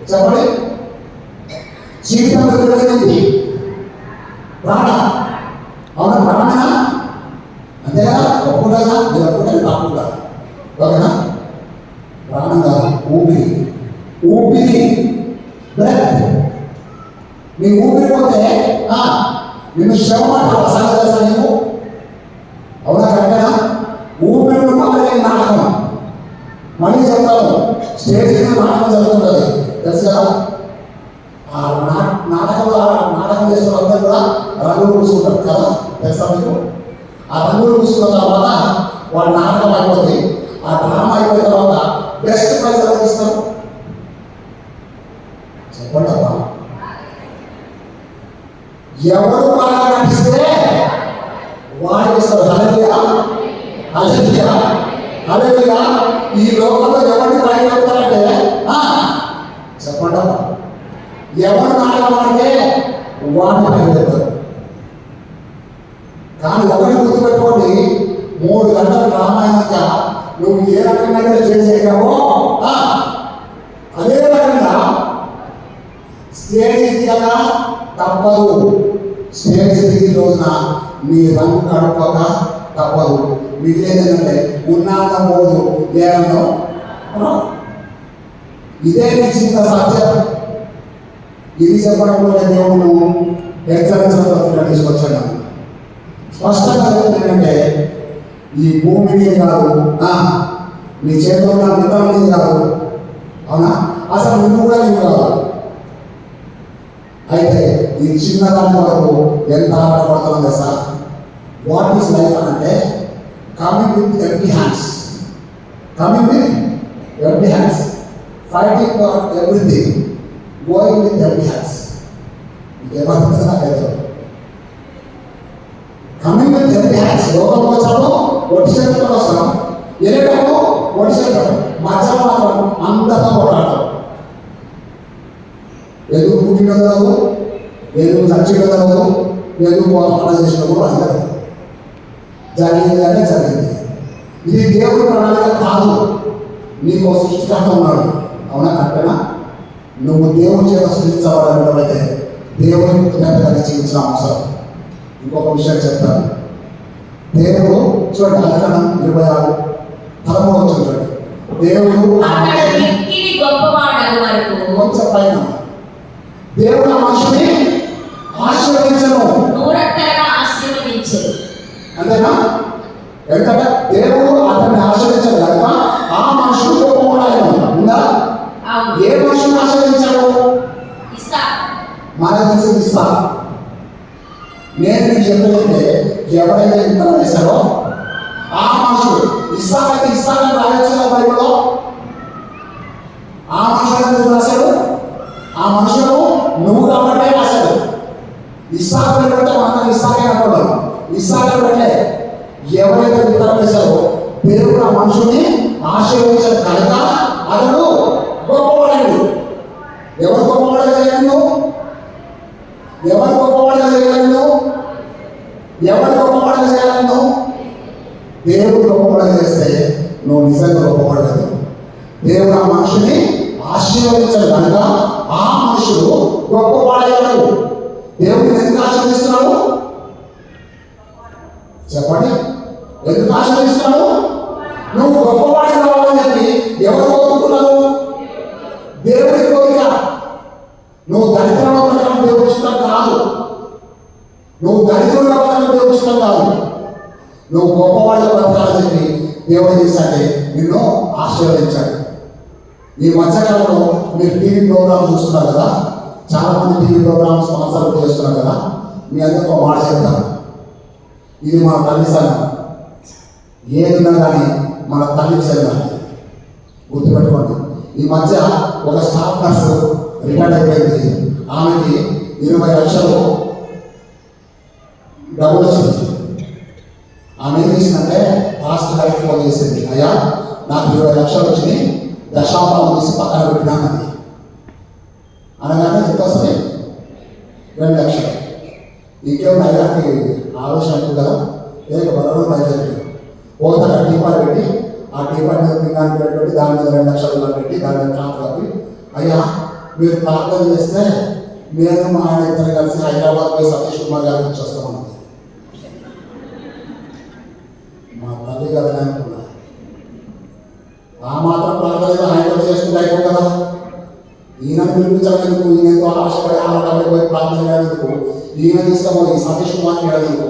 చెప్పండి? జీవితంలో విలువైనది ప్రాణం. అవునా? ప్రాణమేనా? అంతే కదా? ఒప్పుకుంటా మీరు ఒప్పుకుంటే తప్పుకుంటా. ఓకేనా? ప్రాణం కాదు, ఊపిరి బ్రెత్. నీ ఊపిరి పోతే నిన్ను శ్రమ అంటారు. అసలు తెలుసా నీకు? అవునా? కరెక్టేనా? ఊపిరి ఉన్నవాళ్ళే నాటకం. మళ్ళీ చెప్తాను, స్టేజ్ మీద నాటకం జరుగుతుంటుంది తెలుసు కదా? ఆ నాటకం చేసిన అందరూ కూడా రంగులు పూసుకుంటారు కదా, తెలుసా మీకు? ఆ రంగులు పూసుకున్న తర్వాత వాడు నాటకం అయిపోతుంది. ఆ డ్రామా అయిపోయిన తర్వాత బెస్ట్ ప్రైజ్ ఎవరు ఇస్తారు చెప్పండి అబ్బా. ఎవరు బాగా నటిస్తే వాడికి ఇస్తారు. హల్లెలూయా. ఈ లోకంలో ఎవరిని పైకి చెప్తారంటే చెప్పండి అబ్బా, ఎవరు నాటకం అంటే వాడిని పైకి చెప్తారు. కానీ ఒకరిని గుర్తుపెట్టుకోండి, 3 గంటలు డ్రామా అయినాక నువ్వు ఏ రకంగా చేసేయగలవో అదే రకంగా స్టేజ్ దిగక తప్పదు. స్టేజ్ దిగి రోజున నీ రంగు కడుక్కోక తప్పదు. మిగిలేదంటే ఉన్నాక పోదు, లేదంలో ఇదే నీ జీవిత సత్యం. ఇది చెప్పడం వల్ల దేవుడు హెచ్చరించడం తీసుకొచ్చాడు. స్పష్టంగా చెప్తున్నాడంటే ఈ భూమి మీద కాదు, నీ చేతిలో ఉన్న విత్తనం మీద కాదు. అవునా? అసలు నువ్వు కూడా నీవు కాదు. అయితే ఈ చిన్నదాని వరకు ఎంత ఆటపడుతున్నాం కదా సార్. వాట్ ఈస్ లైఫ్ అని అంటే coming with empty hands, fighting for everything, going with empty hands. ఏమవుతుంది నాకైతే కమింగ్ విత్ ఎంప్టీ హ్యాండ్స్. లోకంలో వచ్చినప్పుడు ఒట్టి చేతులతో వస్తాం, వెళ్ళేటప్పుడు ఒట్టి చేతులు, మధ్యలో మాత్రం అందరితో పోరాడతాం. ఎందుకు పుట్టిన కాదు, ఎందుకు చచ్చిన కాదు, ఎందుకు పోరాటం చేసినప్పుడు అది కదా జరిగింది అంటే జరిగింది. ఇది దేవుడి ప్రణాళిక కాదు, నీకు సృష్టికర్త ఉన్నాడు. అవునా? కరెక్టేనా? నువ్వు దేవుడి చేత సృష్టించబడినట్లయితే దేవుని కృతజ్ఞతగా జీవించిన అవసరం. ఇంకొక విషయం చెప్తాను. దేవుడు చూడండి, అర్థం 26:13 చూడండి. దేవుడు కొంచెం పైన దేవుడు ఆ మనిషిని ఆశీర్వదించను, అంతేనా? ఎందుకంటే దేవుడు అతన్ని ఆశీర్వదించాడు కనుక ఆ మనుషులు గొప్పవాడు ఉందా? ఏ మనుషుని ఆశీర్వదించాడు? మనకు తెలిసి ఇస్తా. నేను మీకు చెప్పేదంటే ఎవరైతే విత్తనం వేశారో ఆ మనుషులు ఇస్సాకని రాయొచ్చు బైబిల్లో. ఆ మనుషులను రాశాడు, ఆ మనుషులు నువ్వు కాబట్టే రాశాడు. ఇస్సాకు బట్టి మనం ఇస్సాకే అనుకున్నాం. ఇస్సాకు అంటే ఎవరైతే విత్తనం వేశారో దేవుడు ఆ మనుషుని ఆశీర్వదించాడు కనుక అతడు గొప్పవాడు. ఎవరు గొప్పవాడుగా చేయాలి నువ్వు? ఎవరు గొప్పవాడుగా చేయాలి నువ్వు? ఎవరు గొప్పవాడుగా చేయాలి నువ్వు? దేవుడు గొప్పవాడుగా చేస్తే నువ్వు నిజంగా గొప్పవాడు కాదు. దేవుడు ఆ మనుషుని ఆశీర్వదించాడు కనుక ఆ మనుషుడు గొప్పవాడయ్యాడు. దేవుడిని ఎందుకు ఆశీర్వదిస్తున్నాడు చెప్పండి? ఎందుకు ఆశీర్వదిస్తున్నాడు? నువ్వు గొప్పవాడి కావాలని చెప్పి ఎవరు కోరుకుంటున్నారు? దేవుడి కోరిక. నువ్వు దరిద్రంలో ప్రకారం దేవుడి ఇష్టం కాదు. నువ్వు దరిద్రంలో ప్రకారం దేవుడి ఇష్టం కాదు. నువ్వు గొప్పవాడిగా బ్రతకాలని చెప్పి దేవుడు చేశాడే నిన్ను ఆశీర్వదించాడు. ఈ మధ్యకాలంలో మీరు టీవీ ప్రోగ్రామ్ చూస్తున్నారు కదా, చాలా మంది టీవీ ప్రోగ్రామ్ స్పాన్సర్ చేస్తున్నారు కదా. మీ అందరికీ ఒక మాట చెప్తాను, ఇది మన తల్లి సంఘం. ఏదైనా కానీ మన తల్లి చెందాలి, గుర్తుపెట్టుకోండి. ఈ మధ్య ఒక స్టాఫ్ నర్సు రిటైర్డ్ అయిపోయింది. ఆమెకి 20 లక్షలు డబ్బులు వచ్చింది. ఆమె ఏం చేసిందంటే పాస్టర్ గారికి ఫోన్ చేసింది, అయ్యా నాకు 20 లక్షలు వచ్చినాయి, దశాంశాలు తీసి పక్కన పెట్టినామని అనగానే ఎంత వస్తుంది? 2 లక్షలు. ఇంకేమో అయ్యాకి ఆలోచన అంటుంది కదా, ఏక బలవరం బయలుదేరి పోతా టీపాలు పెట్టి ఆ టీపాట్ మీద పింగాన్ని పెట్టి దాని మీద 2 లక్షలు పెట్టి దాని మీద క్లాత్ కప్పి, అయ్యా మీరు ప్రార్థన చేస్తే నేను మా ఆయన ఇద్దరు కలిసి హైదరాబాద్ పోయి సతీష్ కుమార్ గారికి వచ్చి వస్తామన్నది. మా తల్లి గారు అనుకున్నా ఆ మాత్రం ప్రార్థన హైదరాబాద్ చేసుకుంటే అయిపో కదా. ఈయన పిలిపించడానికి ఈయనతో ఆశపడి ఆడబడి పోయి ప్రార్థన చేయడానికి ఈయన తీసుకోవాలి. సతీష్ కుమార్ చేయడానికి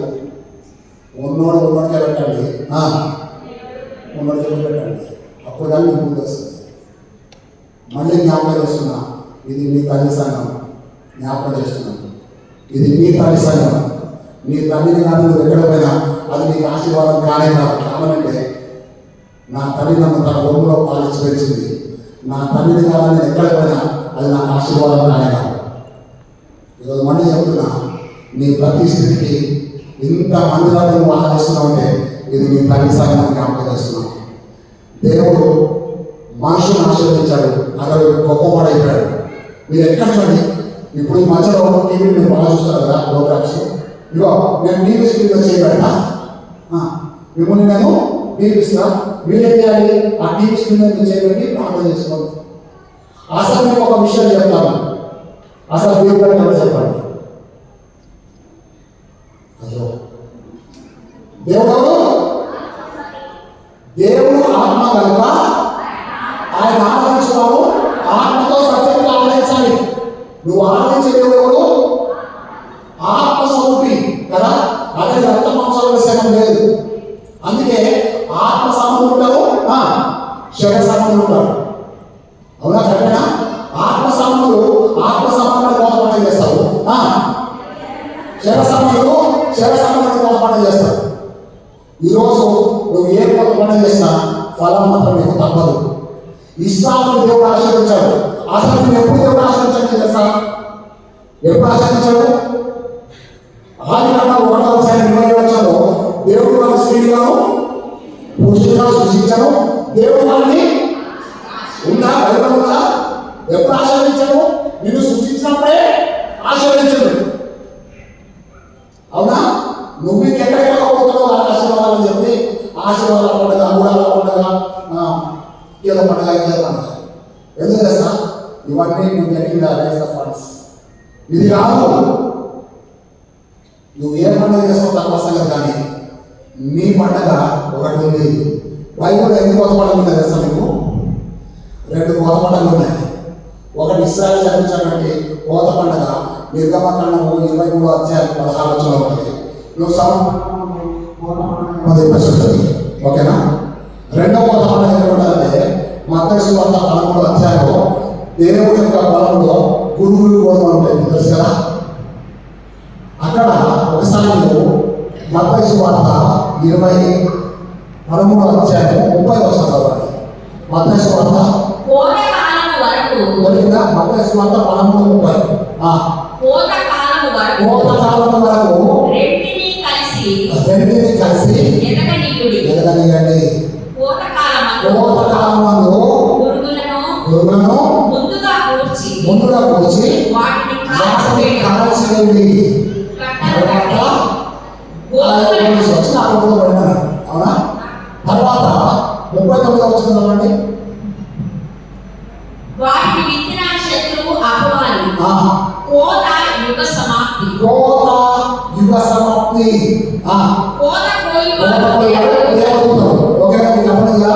ఉన్నోడికే పెట్టండి, ఉన్నోడికే పెట్టండి. అప్పుడు కానీ మీకు ముందు వస్తుంది. మళ్ళీ జ్ఞాపకం చేస్తున్నా, ఇది మీ తల్లి సంఘం. జ్ఞాపకం చేస్తున్నాను, ఇది మీ తల్లి సంఘం. మీ తల్లిని కానీ నువ్వు ఎక్కడ పోయినా అది నీకు ఆశీర్వాదం కానే కాదు. కావాలంటే నా తల్లి నన్ను తన ఒళ్ళో పాలించి పెంచింది. నా తల్లిని కావాలని ఎక్కడ పోయినా అది నాకు ఆశీర్వాదం కానే కాదు. ఈరోజు మళ్ళీ చెప్తున్నా, నీ ప్రతి స్థితికి ఇంత మందిలో నువ్వు ఆలోచిస్తున్నావు అంటే ఇది నీ తల్లి సంఘం జ్ఞాపకం చేస్తున్నావు. దేవుడు మనుషులను ఆశీర్వదించాడు, అతడు గొప్పవాడైపోయాడు. మీరు ఎక్కడ చూడండి, ఇప్పుడు ఈ మధ్యలో టీవీ మీరు బాగా చూస్తారు కదా ప్రోగ్రామ్స్. ఇగో నేను టీవీ స్క్రీన్లో చేయబడ్డా, మిమ్మల్ని నేను పిలిపిస్తా, మీరేం చేయాలి? ఆ టీవీ స్క్రీన్ మీద చేయబట్టి ప్రార్థన చేసుకోండి. అసలు మీకు ఒక విషయం చెప్తాను, అసలు దేవుడు ఎవరు చెప్పండి? అయ్యో దేవుడు ఆత్మ కనుక ఆయన ఆరాధించున్నావు, ఆత్మతో సత్యంగా ఆరాధించాలి. నువ్వు ఆరాధించే దేవుడు ఎవరు? ఆత్మస్వరూపి కదా. అదే రక్త మాంసాల విషయం లేదు. అందుకే ఆత్మ సంబంధులు ఉంటారు, శరీర సంబంధులు ఉంటారు. అవునా? కరెక్టేనా? ఆత్మ సంబంధులు మోసపట్టం చేస్తారు, శరీర సంబంధులు మోసపట్టం చేస్తారు. ఈరోజు నువ్వు ఏ మోసపట్టం చేసినా ఫలం మాత్రం నీకు తప్పదు. ఇస్సాకును దేవుడు ఆశీర్వదించాడు. అసలు నువ్వు ఎప్పుడు దేవుడు ఆశీర్వదించాడు తెలుసా? ఎప్పుడు ఆశీర్వదించాడు? ఆదికాండం 1:27 దేవుడు వాళ్ళ స్త్రీలను పురుషులుగా సృష్టించాడు. దేవుడు వాళ్ళని ఉందా? బైబిల్ ఉందా? ఎప్పుడు ఆశీర్వదించాడు? నిన్ను సృష్టించినప్పుడే ఆశీర్వదించాడు. అవునా? నువ్వు ఇంకెక్కడికి పోతున్నావు ఆశీర్వాదాలని చెప్పి ఆశీర్వాదాల పండుగ, మూడాల పండుగ, ఏదో పండుగ, ఏదో పండుగ. ఎందుకు తెలుసా? ఇవన్నీ నువ్వు గెటింగ్ ఫండ్స్. ఇది కాదు. నువ్వు ఏ పండుగ చేస్తావు తక్కువ సంగతి, కానీ నీ పండుగ ఒకటి ఉంది. బైబిల్లో ఎన్ని కొత్త పండుగలు ఉన్నాయి తెలుసా మీకు? 2 కొత్త పండుగలు ఉన్నాయి. ఒకటి ఇశ్రాయేలు జరిపించినటువంటి కోత పండుగ నిర్గమకాండము 23:16 ఉంటుంది. నువ్వు ఓకేనా? రెండవ కొత్త పండుగ ఏమంటారంటే మత్తయి సువార్త 13 దేవుడి యొక్క బలంలో గురువులు గోధుమలు ఉంటాయి, తెలుసు కదా. అక్కడ ఒకసారి నువ్వు మత్తయి సువార్త 13 30 చదవండి. మత్తయి సువార్త మత్తయి సువార్త 13:30. కోత కాలము వరకు రెంటిని కలిసి రెండింటిని కలిసి ఎదగనీయుడి. ఎదగనీయండి. కోతకాలమందు కోతకాలమందు పురుగులను పురుగులను ముందుగా కూర్చి వాటిని కాల్చివేయుడి. కాల్చివేయండి. కట్టలు తర్వాత కట్టి కొన్ని గోధుమలను వచ్చిన అడుగుతూ పడినారు. అవునా? తర్వాత 39 వచ్చిన చదవండి. వాటిని విత్తిన శత్రువు అపవాది. ఆ, కోత యుగ సమాప్తి. కోత యుగ సమాప్తి. ఆ, కోత కోయి కోత పోయాడు దేవదూతలు. ఓకేనా? మీకు అర్థమైందా?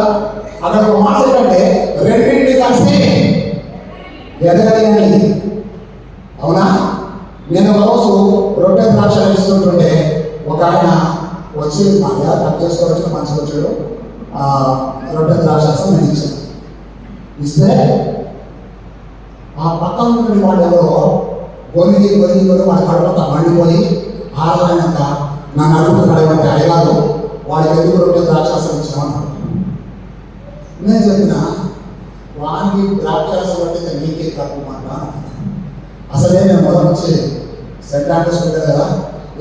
అక్కడ ఒక మాట ఏంటంటే రెండింటిని కలిసి ఎదగలిగండి. అవునా? నేను ఒక రోజు రొట్టె ద్రాక్ష ఇస్తుంటుంటే ఒక ఆయన వచ్చి మా దగ్గర కట్ చేసుకోవచ్చు మంచిగా వచ్చాడు. రొట్టె ద్రాక్ష నేను ఇచ్చాను. ఇస్తే ఆ పక్కన ఉన్నటువంటి వాళ్ళు ఎవరో గొలిగి వాడి కడుపుతో మండిపోయి ఆడలేక నన్ను అడుగుతున్నాడు అయ్యారు వాడికి ఎందుకు రొట్టె ద్రాక్షాసం ఇచ్చామన్నాడు. నేను చెప్పిన వానికి ద్రాక్షాసం పట్టితే నీకే తక్కువ అంట. అసలే నేను మొదలు వచ్చి సెంట్ ఆండ్రూస్ పెట్టాను కదా,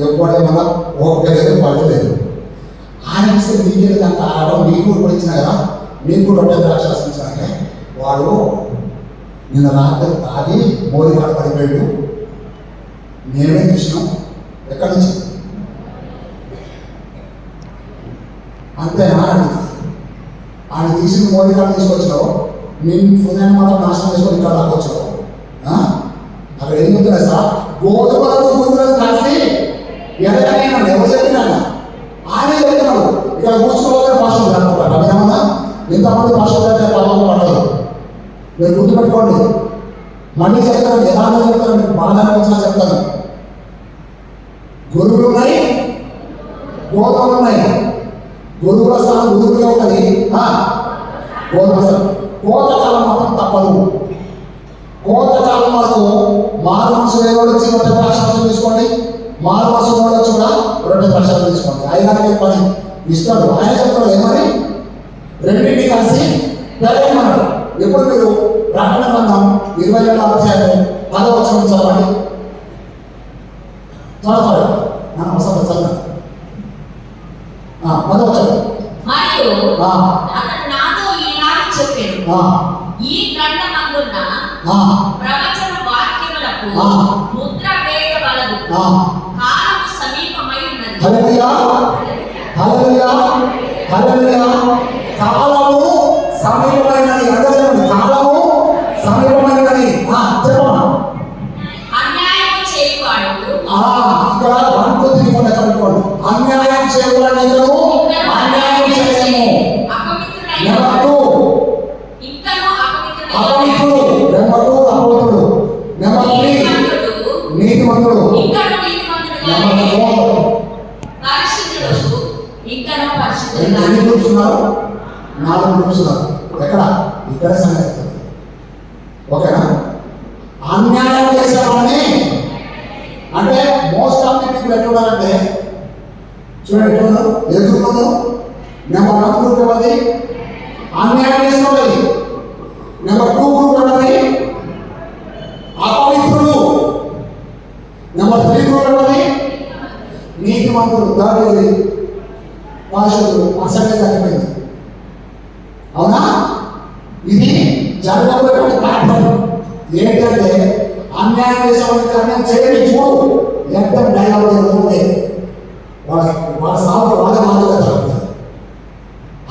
ఎప్పుడేమన్నా ఓపిక లేదు పడలేదు. ఆయన ఇస్తే నీకేది అంత ఆడడం నీకు కూడా ఇచ్చిన కదా, నీకు కూడా రొట్టె ద్రాక్షాసం ఇచ్చాకే వాడు నిన్న రాత్రి తాగి మోరికాడు పడిపోయాడు. మేమే చూసినాం. ఎక్కడి నుంచి అంతేనా? ఆయన తీసిన మోరికాడు తీసుకొచ్చినావు, నేను ఫుల్ మాత్రం నాశనం చేసుకొని ఇక్కడ దాకొచ్చావు. అక్కడ ఏం చెప్తున్నా సార్, గోధుమలతో పురుగులను కలిసి ఎదగనైనా ఎవరు చెప్పినా ఆయనే చెప్తున్నాడు. ఇక్కడ కూర్చోవాలి భాష జరుపుకుంటారు. అదేమన్నా ఇంతమంది భాష ప్రభావం పడదు. మీరు గుర్తుపెట్టుకోండి. మళ్ళీ చెప్తాను, యథార్థం చెప్తాను, మీకు బాగా వచ్చినా చెప్తాను. గురువులు ఉన్నాయి, గోధుమలు ఉన్నాయి. గురువుల స్థానం గురువులే ఉంటుంది. గోధుమ కోతకాలం మాత్రం తప్పదు. కోతకాలం వరకు మారు మనసు లేని వచ్చి రొట్టె ద్రాక్షాసం తీసుకోండి, మారు మనసు వచ్చి కూడా రొట్టె ద్రాక్షాసం తీసుకోండి. ఆయన పని ఇస్తాడు. ఆయన చెప్తాడు ఏమని రెండింటిని కలిసి పెరగమన్నాడు. ఎప్పుడు మీరు ప్రకటన గ్రంథం 27వ అధ్యాయం 10వ వచనం చదవండి. చదవండి మనం అవసరం చదవండి. 10వ వచనం. మరియు అతడు నాతో ఈనాడు చెప్పాడు, ఈ గ్రంథమందున్న ప్రవచన వాక్యములకు ముద్ర వేయవలదు, కాలము సమీపమై ఉన్నది. హల్లెలూయా, హల్లెలూయా, హల్లెలూయా. కాలము సమీపమైనది. అందరూ కాలము సమీపమైనది. చెప్పమ్మా. అన్యాయం చేయువాడు ఇక్కడ 1 2 3 4 లెక్క పెట్టుకోండి. అన్యాయం చేయకూడదు, అన్యాయం చేయము. నెంబర్ 2 అపవిత్రుడు. నెంబర్ 2 అపవిత్రుడు. నెంబర్ 3 నీతిమంతుడు. నెంబర్ 4 పరిశుద్ధుడు. ఎన్ని గ్రూప్స్ ఉన్నారు? 4 గ్రూప్స్ ఉన్నారు. ఎక్కడ? ఇక్కడ సంగతి. ఓకేనా? అన్యాయం చేసేవాడిని అంటే మోస్ట్ ఆఫ్ ది పీపుల్ ఎట్లున్నారంటే చూడండి ఎట్లున్నారు, ఎదుర్కొన్నారు. నెంబర్ 1 గ్రూప్ ఎవరిది? అన్యాయం చేసేవాడి. నెంబర్ 2 గ్రూప్ ఎవరిది? అపవిత్రుడు. నెంబర్ 3 గ్రూప్ ఎవరిది? నీతిమంతుడు. దాని భాషలు పర్సెంటేజ్ తగ్గిపోయింది. అవునా? ఇది జరగబోయేటువంటి ప్యాటర్న్ ఏంటంటే అన్యాయం చేసేవాడికి అన్యాయం చేయని చూడు ఎంత డైలాగ్ జరుగుతుంది. వాళ్ళ సాగు వాళ్ళ బాధ్యత జరుగుతుంది.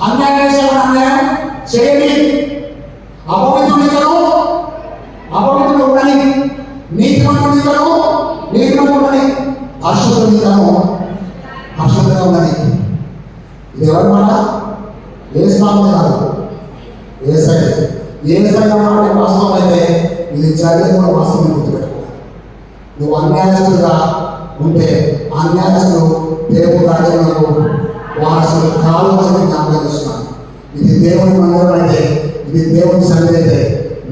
అన్యాయం చేసేవాడు అన్యాయం చేయని. అపవిత్రుడికను అపవిత్రుడు ఉండని, నీతిమంతుడికను నీతిమంతుడు ఉండని, అశుద్ధుడికను అశుద్ధంగా ఉండని. ఇది ఎవరి మాట? ఏ స్వామి కాదు, ఏసై మాట వాస్తవం అయితే ఇది జరిగే కూడా వాస్తవం గుర్తుపెట్టుకో. నువ్వు అన్యాయస్తుడిగా ఉంటే అన్యాయస్తులు దేవుడు రాజ్యంలో వారసులు కావాలని జ్ఞాపకం చేస్తున్నాను. ఇది దేవుని మందిరం అయితే, ఇది దేవుని సన్నిధి అయితే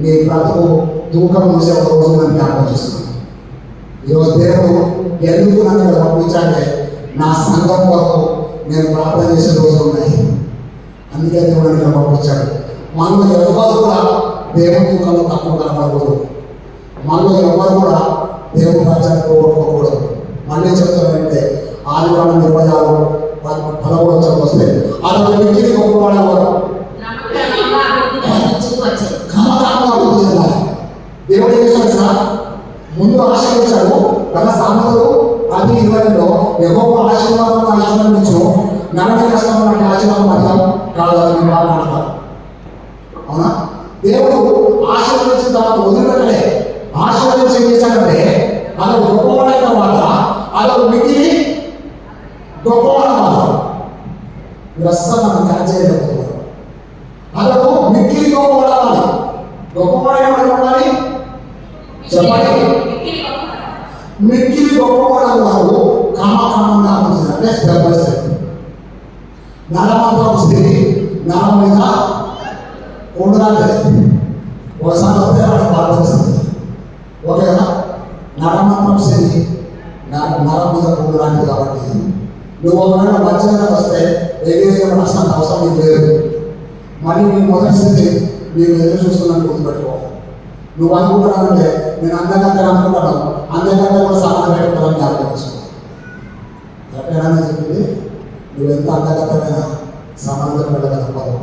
నీ బ్రతుకు తూకం మూసే ఒక రోజు నేను జ్ఞాపకం చేస్తున్నాను. ఈరోజు దేవుడు ఎందుకు నన్ను ఇక్కడ పంపించాలంటే నా సంఘం వరకు నేను ప్రార్థన చేసే రోజులు ఉన్నాయి. అందుకే దేవుడు ఇక్కడ పంపించాడు. మనలో ఎవరు కూడా దేవుని తూకంలో తక్కువ కనపడకూడదు. మనలో ఎవరు కూడా దేవుని రాజ్యాన్ని పోగొట్టుకోకూడదు. మళ్ళీ చెప్తానంటే ఆదికాండం 26:13 వస్తే అతను మిక్కిలి గొప్పవాడేవాడు. క్రమక్రమంగా అభివృద్ధి చెందుతూ క్రమక్రమంగా అభివృద్ధి చెందాలి. దేవుడు ఏం చేశాడు సార్? ముందు ఆశీర్వదించాడు. తన సామెతలు 10:20లో యెహోవా ఆశీర్వాదించు నరక కష్టం లాంటి ఆశీర్వాదం అర్థం కాదని మాట్లాడతారు. అవునా? దేవుడు ఆశీర్వదించిన తర్వాత వదిలిపెట్టలే. ఆశీర్వదించి ఏం చేశాడంటే అతను గొప్పవాడైన తర్వాత అతను మిగిలి గొప్పవాడు. అస్సలు మనం క్యాచ్ చేయలేకపోతున్నాం. అతను మిగిలి గొప్పవాడాలి. గొప్పవాడైన వాడు చెప్పండి. మిక్కిలి గొప్పవాడు వారు క్రమక్రమంగా అంటే స్టెప్ బై స్టెప్. నరమంతా వస్తుంది, నరం మీద ఉండడానికి ఒకసారి వస్తే వాడికి బాధ వస్తుంది. ఓకేనా? నరమంతా వస్తుంది, నరం మీద ఉండడానికి. కాబట్టి నువ్వు ఒకవేళ మంచిగా వస్తే ఎగిరి నష్టానికి అవసరం నీకు లేదు. మళ్ళీ నీ మొదటి స్థితి నీకు ఎదురు చూస్తున్నాను గుర్తుపెట్టుకో. నువ్వు అనుకుంటున్నానంటే నేను అందరికంటే అనుకుంటాను, అందరికంటే కూడా సాధన పెట్టుకోవాలని జ్ఞాపకం చేసుకో. కరెక్టేనా చెప్పింది? నువ్వు ఎంత అందగతమైన సమాజం పెట్టక తప్పదు.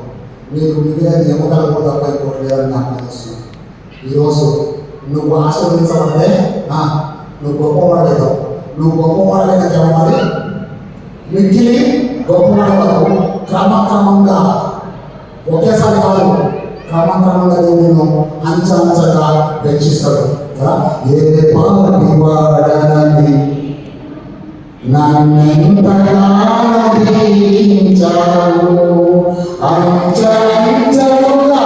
నీకు మిగిలిన ఎముకలు కూడా తప్ప ఇంకోటి లేదని జ్ఞాపకం చేస్తున్నావు. ఈరోజు నువ్వు ఆశీర్వదించబడితే నువ్వు గొప్పవాడవుతావు. నువ్వు గొప్పవాడైన చెప్పాలి. మిగిలి గొప్పవాడవు. క్రమక్రమంగా ఒకేసారి కాదు, క్రమక్రమంగా నిన్ను అంచంచగా పెంచిస్తాడు. ఏ పాటి వాడనని నన్నెంతగా దీవించావు, అంచంచలుగా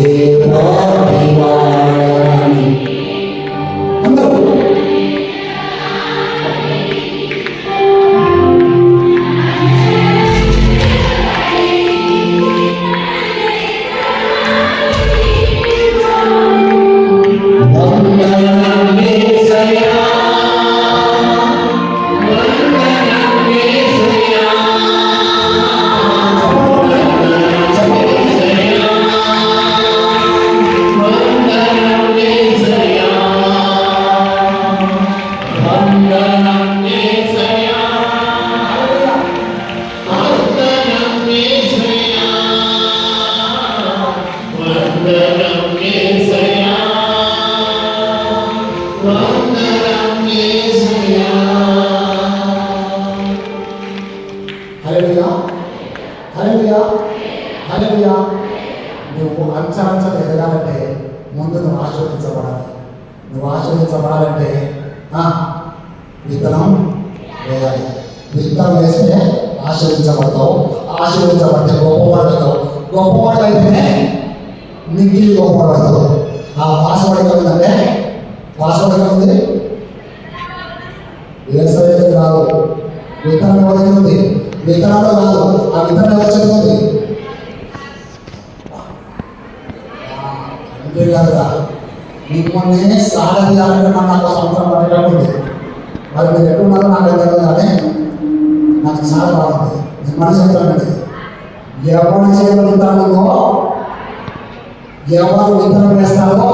ఏ పాటి వాడనని అందరూ నువ్వు అంచనంచలు ఎదగాలంటే ముందు నువ్వు ఆశీర్వదించబడాలి. నువ్వు ఆశీర్వదించబడాలంటే విత్తనం వేయాలి. విత్తనం వేస్తే ఆశీర్వదించబడతావు. ఆశీర్వదించబడితే గొప్పవాడతావు. గొప్పవాడు అయితేనే మిగిలి గొప్పవాడతావు. ఆ పాస్వర్డ్ ఉందంటే పాస్వర్డ్ ఉంది. వ్యవసాయం రాదు, విత్తనం వదిలింది. విత్తనాలు రాదు, ఆ విత్తనం వచ్చింది. అంతేకాదురా మిమ్మల్ని సాగదీయాలంటే నాకు సంవత్సరం పట్టేటప్పుడు మరి మీరు ఎట్టున్నారో నాకు తెలియదు. కానీ నాకు చాలా బాగుంది. నేను మన చెప్తానండి, ఎవరి చేతులు విత్తనంలో ఎవరు విత్తనం వేస్తారో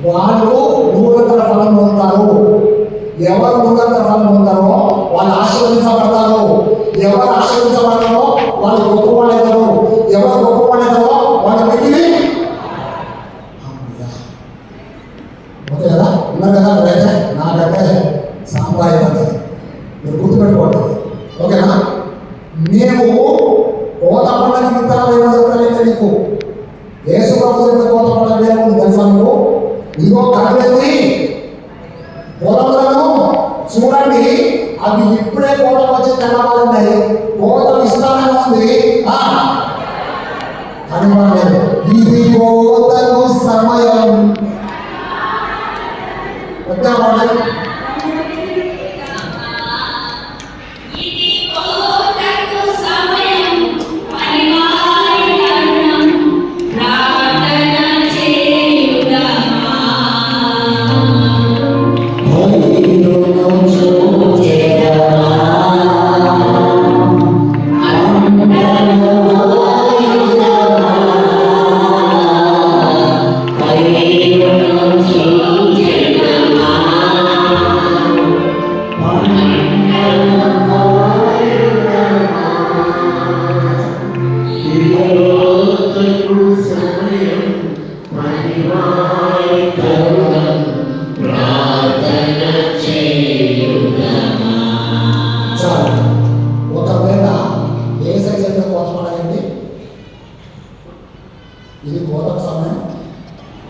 వాళ్ళు 100 ఫలం పొందుతారు. ఎవరు 100 ఫలం పొందుతారో వాళ్ళు ఆశీర్వదించబడతారు. ఎవరు ఆశీర్వదించబడతారో వాళ్ళు గొప్పవాళ్ళైతారు. ఎవరు గొప్పవాళ్ళైతారో వాళ్ళు మిగిలి. ఓకే కదా? ఉన్నారు కదా? అయితే నాకైతే సాంప్రదాయం మీరు గుర్తుపెట్టుకోండి. ఓకేనా? మేము కోత పండుగ విత్తనాలు ఏమో చెప్తానంటే నీకు యేసు ప్రభు చెప్పిన కోత పండుగ వేరే తెలుసా నువ్వు? ఇదిగో కట్టేది పొలంలో చూడండి, అవి ఇప్పుడే కోత వచ్చి తెల్లవారున్నాయి. కోత విస్తారంగా ఉంది అని లేదు. ఇది కోతకు సమయం. Hallelujah. చాలు. ఒకవేళ ఏ సైజ్ అయితే కోతపడాలండి, ఇది కోత సమయం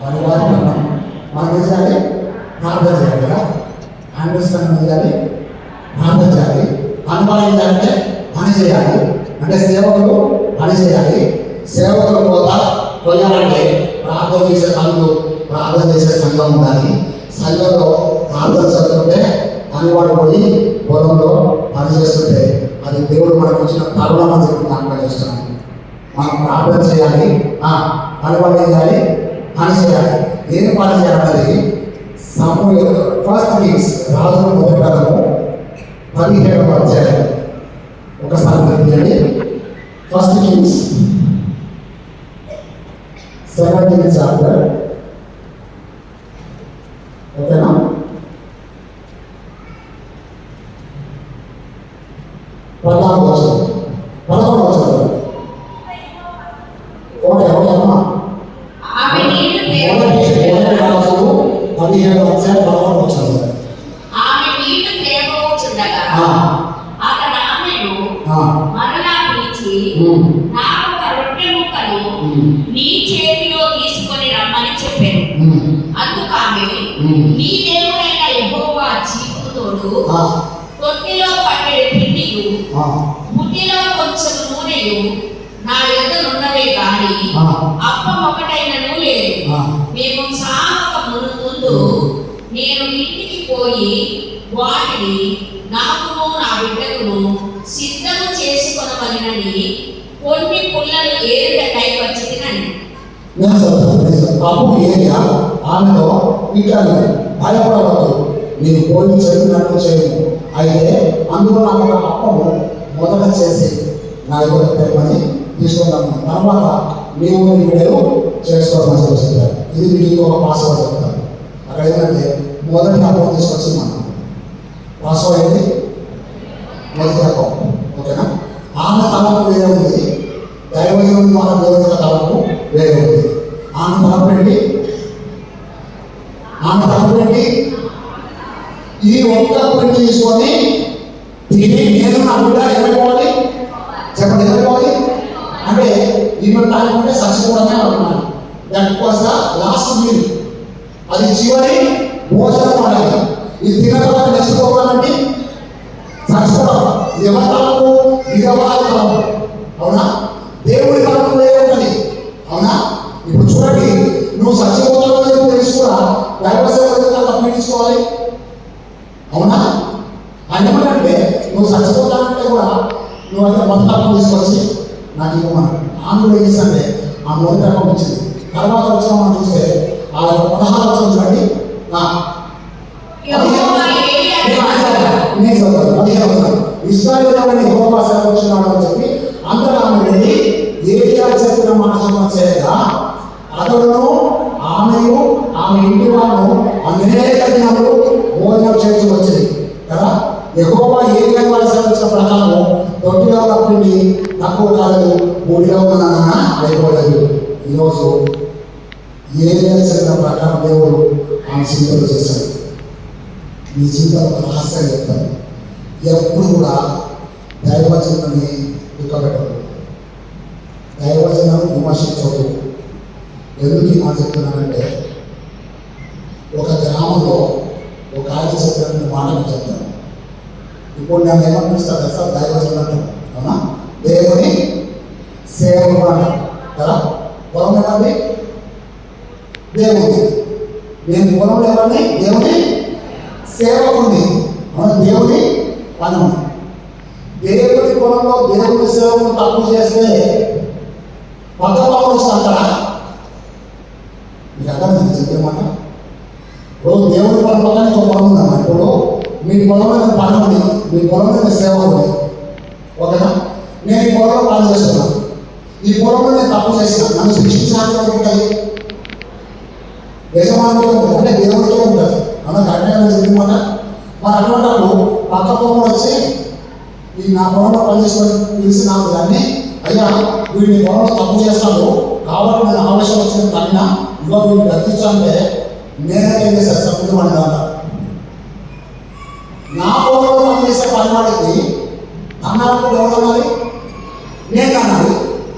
అనివార్యం. మనం ఏం చేయాలి? ప్రార్థన చేయాలి కదా. అండర్స్టాండ్ చేయాలి, ప్రార్థన చేయాలి. అనుమానం ఏంటంటే పని చేయాలి, అంటే సేవకులు పని చేయాలి. సేవకులు కొయ్యాలంటే ప్రార్థన చేసే పనులు, ప్రార్థన చేసే సంఘం ఉండాలి. సంఘంలో ప్రార్థన చదువుతుంటే పనివాడు పోయి పొలంలో పని చేస్తుంటే అది దేవుడు మనకు వచ్చిన తరుణం అని చెప్పి జ్ఞాపకం చేస్తున్నాం. మనం ప్రార్థన చేయాలి, పనివాడు చేయాలి, పని చేయాలి. ఏం పని చేయాలన్నది సమూయేలు ఫస్ట్ కింగ్స్ రాజుల మొదటి గ్రంథము 17వ అధ్యాయం. ఒకసారి తెలియండి. First Kings 17th chapter. ఓకేనా? పదహారు వచ్చిన ఓకే ఓకేమ్మా. ఆమె నీళ్లు 17వ అధ్యాయం 11వ వచ్చిన ఆమె నీళ్లు తేవచ్చుండగా అతడు ఆమెను మరలా పిలిచి, నాకు ఒక రొట్టె ముక్కను నీ చేతిలో తీసుకొని రమ్మని చెప్పాను. అందుకు ఆమె, నీ దేవుడైన యెహోవా జీవము తోడు తొట్టిలో పట్టెడు పిండియు బుడ్డిలో కొంచెం నూనెయు నా యొద్దనున్నవే గాని అప్పం ఒకటైనను లేదు. మేము చావక ముందు నేను ఇంటికి పోయి వాటిని నాకును నా బిడ్డకును సిద్ధము చేసుకొనవలెనని కొన్ని పుల్లలు ఏరుటకై వచ్చినని. అప్పుడు ఏరియా ఆమెతో ఇట్లా భయపడవద్దు, నేను పోయి చెప్పినట్టు చేయను. అయితే అందులో నాకు ఒక అప్పము మొదట చేసి నా దగ్గర తెమ్మని తీసుకుంటాను. తర్వాత మేము నీ బిడ్డలు చేసుకోవడం చూస్తుంటారు. ఇది మీకు ఇంకొక పాస్వర్డ్ చెప్తాను. అక్కడ ఏంటంటే మొదటి అప్పం తీసుకొచ్చి మనం పాస్వర్డ్ ఏంటి? మొదటి అప్పం. ఓకేనా? ఆమె తలపు వేరే ఉంది, దైవజనుడి ద్వారా దేవతల తలపు వేరే ఉంది. ఆమె తలపు ఏంటి? ఈ ఒక్క పిండి తీసుకొని తిని నేను నా బిడ్డ ఎవరిపోవాలి చెప్పండి, ఎవరిపోవాలి అంటే ఈమె తాగకుంటే చచ్చిపోవడమే అనుకున్నాను. That was the last meal. అది చివరి భోజనం వాడాలి. ఇది తిన్న తర్వాత నెక్స్ట్ పోవాలంటే చచ్చిపోవడం. ఇది ఎవరి తలపు? ఇది ఎవరి తలపు? అవునా? దేవుడి తలపు వేరే ఉంటుంది. అవునా? ఇప్పుడు చూడండి, నువ్వు చచ్చిపోతావు తెలుసు కూడా దైవ సేవకులు పీడించుకోవాలి. అవునా? ఆయన ఏమంటే నువ్వు చచ్చిపోతానంటే కూడా నువ్వు అయితే మొదటి తీసుకొచ్చి నాకు ఇవ్వమని. ఆమె ఏం చేస్తే ఆ మొదటి అప్పం వచ్చింది. తర్వాత వచ్చిన మనం చూస్తే ఆ 16 వచ్చిన చూడండి. ఇశ్రాయేలు యెహోవా సెలవిస్తున్నాడు అని చెప్పి అంతటా ఆమె వెళ్ళి ఏలియా చెప్పిన మాట చేయగా అతడును ఆమెయు ఆమె ఇంటి వాళ్ళు అనేక దినములు భోజనం చేసి వచ్చింది కదా. యెహోవా ఏలియా వారి సెలవిచ్చిన ప్రకారం తొట్టిలో తప్పింది తక్కువ కాలేదు, మూడిలో ఉన్న అయిపోలేదు. ఈరోజు ఏలియా చెప్పిన ప్రకారం దేవుడు ఆమె చింతలు చేశాడు. మీ జీవితంలో ఒక రహస్యం చెప్తాను. ఎప్పుడు కూడా దైవజనాన్ని దుఃఖపెట్టదు, దైవజనాన్ని విమర్శించవద్దు. ఎందుకు ఈ మాట చెప్తున్నానంటే, ఒక గ్రామంలో ఒక ఆయన చెప్పిన మాటలు చెప్తాను. ఇప్పుడు నేను ఏమనిపిస్తాను కదా సార్, దైవజనం అవునా, దేవుని సేవకుడు అంటాం కదా. పొలం ఏమండి? దేవుడి. నేను పొలంలో ఏమండి? దేవుని సేవకుడిని. అవునా? దేవుని పని ఉంది. దేవుడి పొలంలో దేవుడి సేవకుడు తప్పు చేస్తే పక్కపాలు వస్తారా? మీకు అర్థం చెప్పేమాట. ఇప్పుడు దేవుడి పొలం పక్కన ఇంకో పొలం ఉందమ్మా. ఇప్పుడు మీ పొలంలో పని ఉంది, మీ పొలంలో సేవ ఉంది. ఓకేనా? నేను ఈ పొలంలో పని చేస్తున్నాను. ఈ పొలంలో నేను తప్పు చేసిన నన్ను శిక్షించడానికి ఉంటుంది, యజమానితో ఉంటుంది, అంటే దేవుడితో ఉంటుంది. అన్న కరెక్ట్గా చెప్పిందన్నమాట. మరి అటువంటిప్పుడు పక్క పొలం వచ్చి ఈ నా పొలంలో పనిచేసుకొని పిలిచి నాకు దాన్ని అయ్యా వీడిని పొలంలో తప్పు చేస్తాడు కాబట్టి నేను ఆవేశం వచ్చిన తగ్గిన ఇవ్వ వీడిని దక్కించాలంటే నేనేం చేశాను సార్ ముందు వాడిని దాంట్లో నా పొలంలో పనిచేసే పనివాడికి అన్నారంటే ఎవరు అనాలి? నేను అనాలి.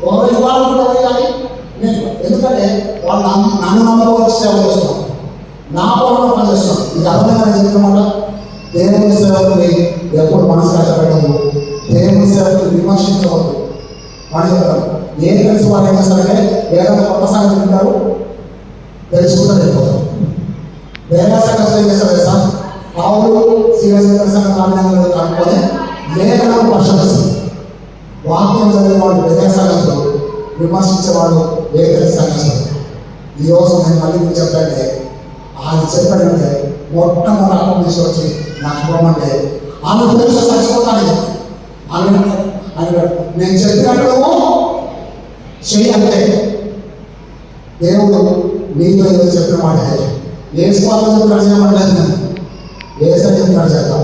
ఒకరు ఇవ్వాలనుకుంటే ఎవరు ఇవ్వాలి? నేను. ఎందుకంటే వాళ్ళు నన్ను నమ్మకం సేవ చేస్తున్నాం, నా పొలంలో పనిచేస్తున్నాం. ఇది అర్థంగా చెప్తున్నమాట. దేవుని సేవకుని ఎప్పుడు మనసు కష్టపెట్టదు, దేవుని సేవకుని విమర్శించవద్దు. మనం చెప్తాం ఏం తెలిసి వాళ్ళు ఏం చేస్తారంటే ఏదైనా కొత్త సంగతి వింటారు, తెలుసుకుంటూ వెళ్ళిపోతారు. వేరే సంగతి ఏం చేస్తారు తెలుసా? పావులు సీరియస్ సంగతి కనుక్కొని లేఖనం పరిశోధిస్తారు. వాక్యం చదివే వాళ్ళు వేరే సంగతులు, విమర్శించేవాళ్ళు వేరే సంగతులు. ఈరోజు నేను మళ్ళీ మీకు చెప్పండి, ఆయన చెప్పాడంటే మొట్టమొదటి అర్థం తీసుకొచ్చి నాకు పోమంటే ఆమె తెలుసు చచ్చిపోతాను. ఆమె నేను చెప్పినట్టు చెయ్యి అంటే దేవుడు నీతో ఏదో చెప్పిన మాట ఏ స్వాతం చెప్పినట్టు చేయమంటలేదు, నేను ఏ సరి చెప్పినట్టు చేద్దాం.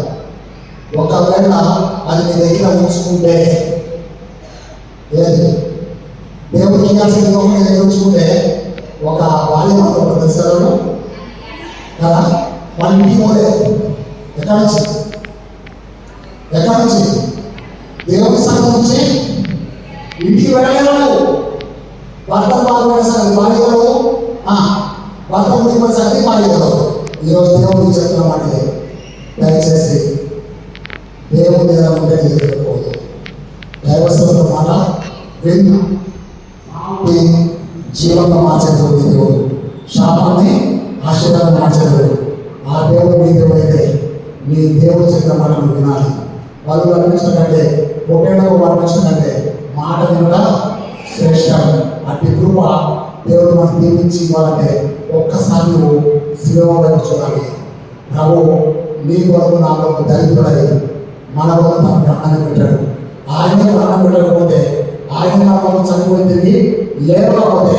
ఒకవేళ అది నీ దగ్గర ఉంచుకుంటే ఏది దేవుడికి ఇవ్వాల్సింది నీ దగ్గర ఉంచుకుంటే ఒక బాల్యం అంతా తెలుసు కదా, వాళ్ళ ఇంటికి పోలేదు. ఎక్కడి నుంచి దేవుని సంఘం నుంచి ఇంటికి వెళ్ళలేవు. భర్త బాగుపడే సంగతి భార్య గలవు, భర్త ముడిపడే సంగతి భార్య గలవు. ఈరోజు దేవుడికి చెప్తున్న మాట దయచేసి దేవుడి ఎలా ఉంటే తెలియకపోదు. దైవస్థుల మాట విను, జీవంగా మార్చేది దేవుడు, శాపాన్ని ఆశీర్వాదం మార్చేది. ఆ దేవుడు మీ దేవుడు అయితే మీ దేవుడు చెప్పిన మాటలు వినాలి. వాళ్ళు అనిపించినట్టే ఒకటేనో అనిపించినట్టే మాట వినగా శ్రేష్టం. అట్టి కృప దేవుడు మనకు దీవించి ఇవ్వాలంటే ఒక్కసారి నువ్వు శిలువ వైపు చూడాలి. ప్రభు నీ కొరకు నా కొరకు దరిద్రుడై మన కొరకు తన ప్రాణాన్ని పెట్టాడు. ఆయన ప్రాణం పెట్టకపోతే, ఆయన మన కొరకు చనిపోయి తిరిగి లేకపోతే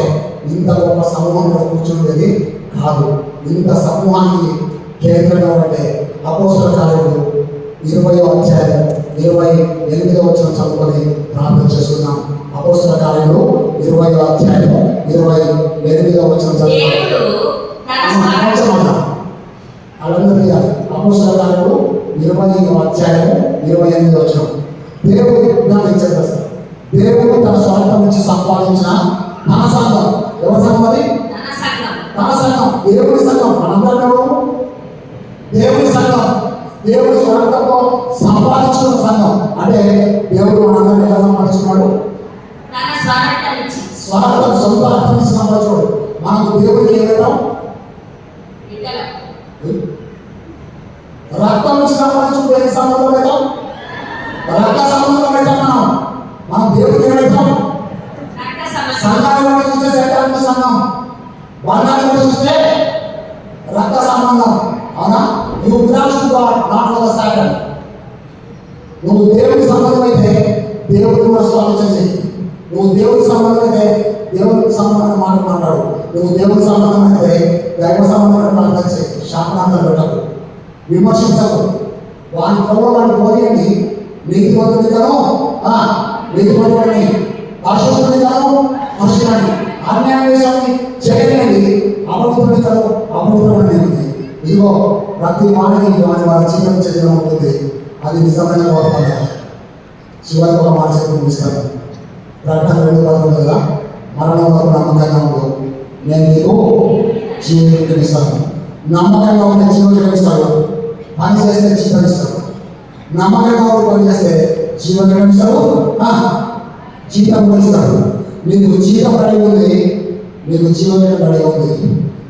ఇంత గొప్ప సమూహంలో కూర్చుండేది కాదు. ఇంత సమూహానికి కేంద్రంగా ఉంటే అపోస్తల కార్యములు 20వ అధ్యాయం 28వ వచనం చదువుకొని ప్రార్థన చేసుకున్నాం. అపోస్తల కార్యములు 20వ అధ్యాయం 28వ వచనం చదువుకొని అలందరూ అపోస్తల కార్యములు 20వ అధ్యాయం 28వ వచనం. దేవుడు దాన్ని చెప్పేస్తారు. దేవుడు తన స్వార్థం నుంచి సంపాదించిన ధన సంఘం. ఎవరి సంఘం అది? ధన సంఘం, దేవుడి సంఘం. మనందరూ దేవుడి సంఘం, దేవుడి స్వార్థంతో సంపాదించుకున్న సంఘం. అంటే దేవుడు మనందరినీ ఎలా సంపాదించుకున్నాడు? స్వార్థం, సొంత అర్థం నుంచి సంపాదించుకోడు. మనకు దేవుడికి ఏం పెట్టాం? రక్తం నుంచి సంపాదించుకుంటే ఏ సంబంధం పెట్టాం? రక్త సంబంధం పెట్టాం. మనం దేవుడికి ఏం పెట్టాం? సంఘాన్ని చూస్తే శరీరానికి సంఘం, వర్ణాన్ని చూస్తే రక్త సంబంధం. అవునా? నువ్వు belongs to God, not for the Satan. నువ్వు దేవుడికి సంబంధం అయితే దేవుడిని కూడా స్వాగతం చేయి. నువ్వు దేవుడికి సంబంధం అయితే దేవుడికి సంబంధమైన మాట మాట్లాడు. నువ్వు దేవుడికి సంబంధం అయితే దైవ సంబంధమైన ప్రార్థన చేయి. శాపనాంతం పెట్టకు, విమర్శించకు. వాని పొలం వాడిని పోనీయండి. నీతిమంతుడి గాను నీతిమంతుడిని, పరిశుద్ధుడి గాను పరిశుద్ధుడిని, అన్యాయం చేసి చేయలేండి. అపవిత్రుడి గాను అపవిత్రుడిని. ఇదిగో ప్రతి వాడికి వారి జీవనం చెందిన ఉంటుంది. అది నిజమైన గౌరవం. చివరికి ఒక మాట చెప్పి ముగిస్తాను. ప్రకటన 2:11 కదా, మరణం వరకు నమ్మకంగా ఉండు, నేను నీకు జీవితం ఇస్తాను. నమ్మకంగా ఉంటే జీవితం ఇస్తాడు, పని చేస్తే జీవితం ఇస్తాడు. నమ్మకంగా ఉండి పని చేస్తే జీవితం ఇస్తాడు, జీతం కూడా ఇస్తాడు. నీకు జీతం రెడీ ఉంది, నీకు జీవనం రెడీ ఉంది.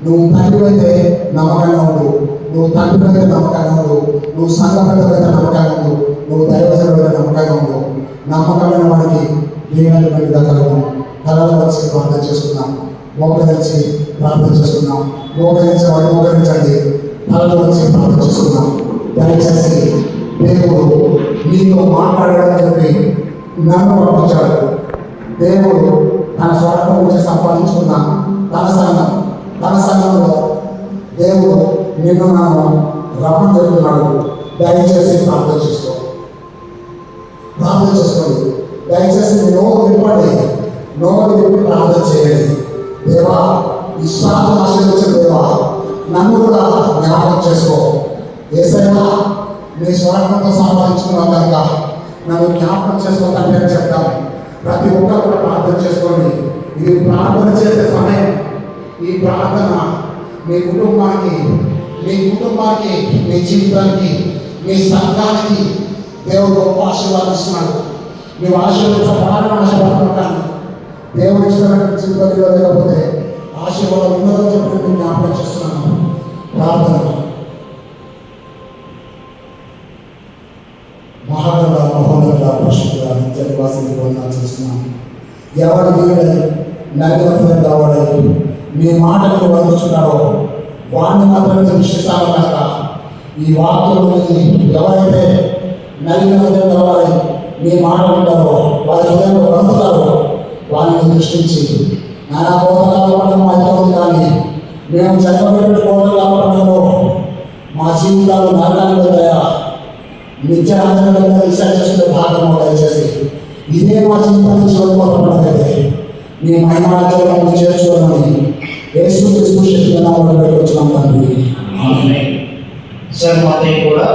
నువ్వు తండ్రి అయితే నమ్మకంగా ఉండు, నువ్వు తండ్రి అయితే నమ్మకంగా ఉండు, నువ్వు సంఘ పెద్దలైతే నమ్మకంగా ఉండు, నువ్వు దైవజనుడు అయితే నమ్మకంగా ఉండు. నమ్మకమైన వాడికి దీవెనలు కలగము. కళలు వచ్చి ప్రార్థన చేసుకున్నాం, మోకరించి ప్రార్థన చేసుకున్నాం. మోకరించే వాడు మోకరించండి, కళలు వచ్చి ప్రార్థన చేసుకున్నాం. దయచేసి దేవుడు నీతో మాట్లాడడం చెప్పి నన్ను పంపించాడు. దేవుడు తన స్వార్థం నుంచి సంపాదించుకున్న తన సంఘంలో దేవుడు నిన్ను నన్ను రమ్మని చెప్తున్నాడు. దయచేసి ప్రార్థన చేసుకో, ప్రార్థన చేసుకోండి. దయచేసి మీ నోరు విప్పండి, నోరు విప్పి ప్రార్థన చేయండి. దేవా, ఈ స్వార్థం ఆశీర్వదించిన దేవా, నన్ను కూడా జ్ఞాపకం చేసుకో. యేసయ్యా, నీ స్వార్థంతో సంపాదించుకున్నావు కనుక నన్ను జ్ఞాపకం చేసుకోవాలని నేను చెప్తాను. ప్రతి ఒక్కరు కూడా ప్రార్థన చేసుకోండి. ఇది ప్రార్థన చేసే సమయం. ఈ ప్రార్థన మీ కుటుంబానికి, మీ జీవితానికి, మీ సంఘానికి దేవుడు గొప్ప ఆశీర్వాదిస్తున్నాడు. నీవు ఆశీర్వదించబడాలని ఆశీర్వాదపడతాను. దేవుడు ఇష్టమైన జీవితంలో లేకపోతే ఆశీర్వాదం ఉన్నదని చెప్పి నేను జ్ఞాపకం చేస్తున్నాను. ప్రార్థన. మహాగణ మహోన్నత పరిశుద్ధుడా నిత్య నివాసిని వందనాలు చేస్తున్నాను. ఎవరి దేవుడై నలిగిన హృదయం కావాడై మీ మాటలను వదులుచున్నాడో వాడిని మాత్రమే దృష్టిస్తాను కనుక ఈ వాక్యంలో ఎవరైతే నలిగిన హృదయం కావాలని మీ మాట వింటారో, వారి హృదయంలో వదులుతారో వారిని దృష్టించి నానా కోతకాల పండుగ మా ఇంట్లో ఉంది, కానీ మేము చక్కబెట్టిన కోతకాల పండుగలో మా జీవితాలు నరకానికి వెళ్తాయా, నిత్య ఆనందంగా రీసెర్చ్ చేసే భాగం దయచేసి ఇదే మా జీవితాన్ని చూడకపోతే మీ మహిమాచరణ చేర్చుకోవాలని యేసు క్రీస్తు శక్తి నామములో వచ్చినాం తండ్రి. సార్ మాతో కూడా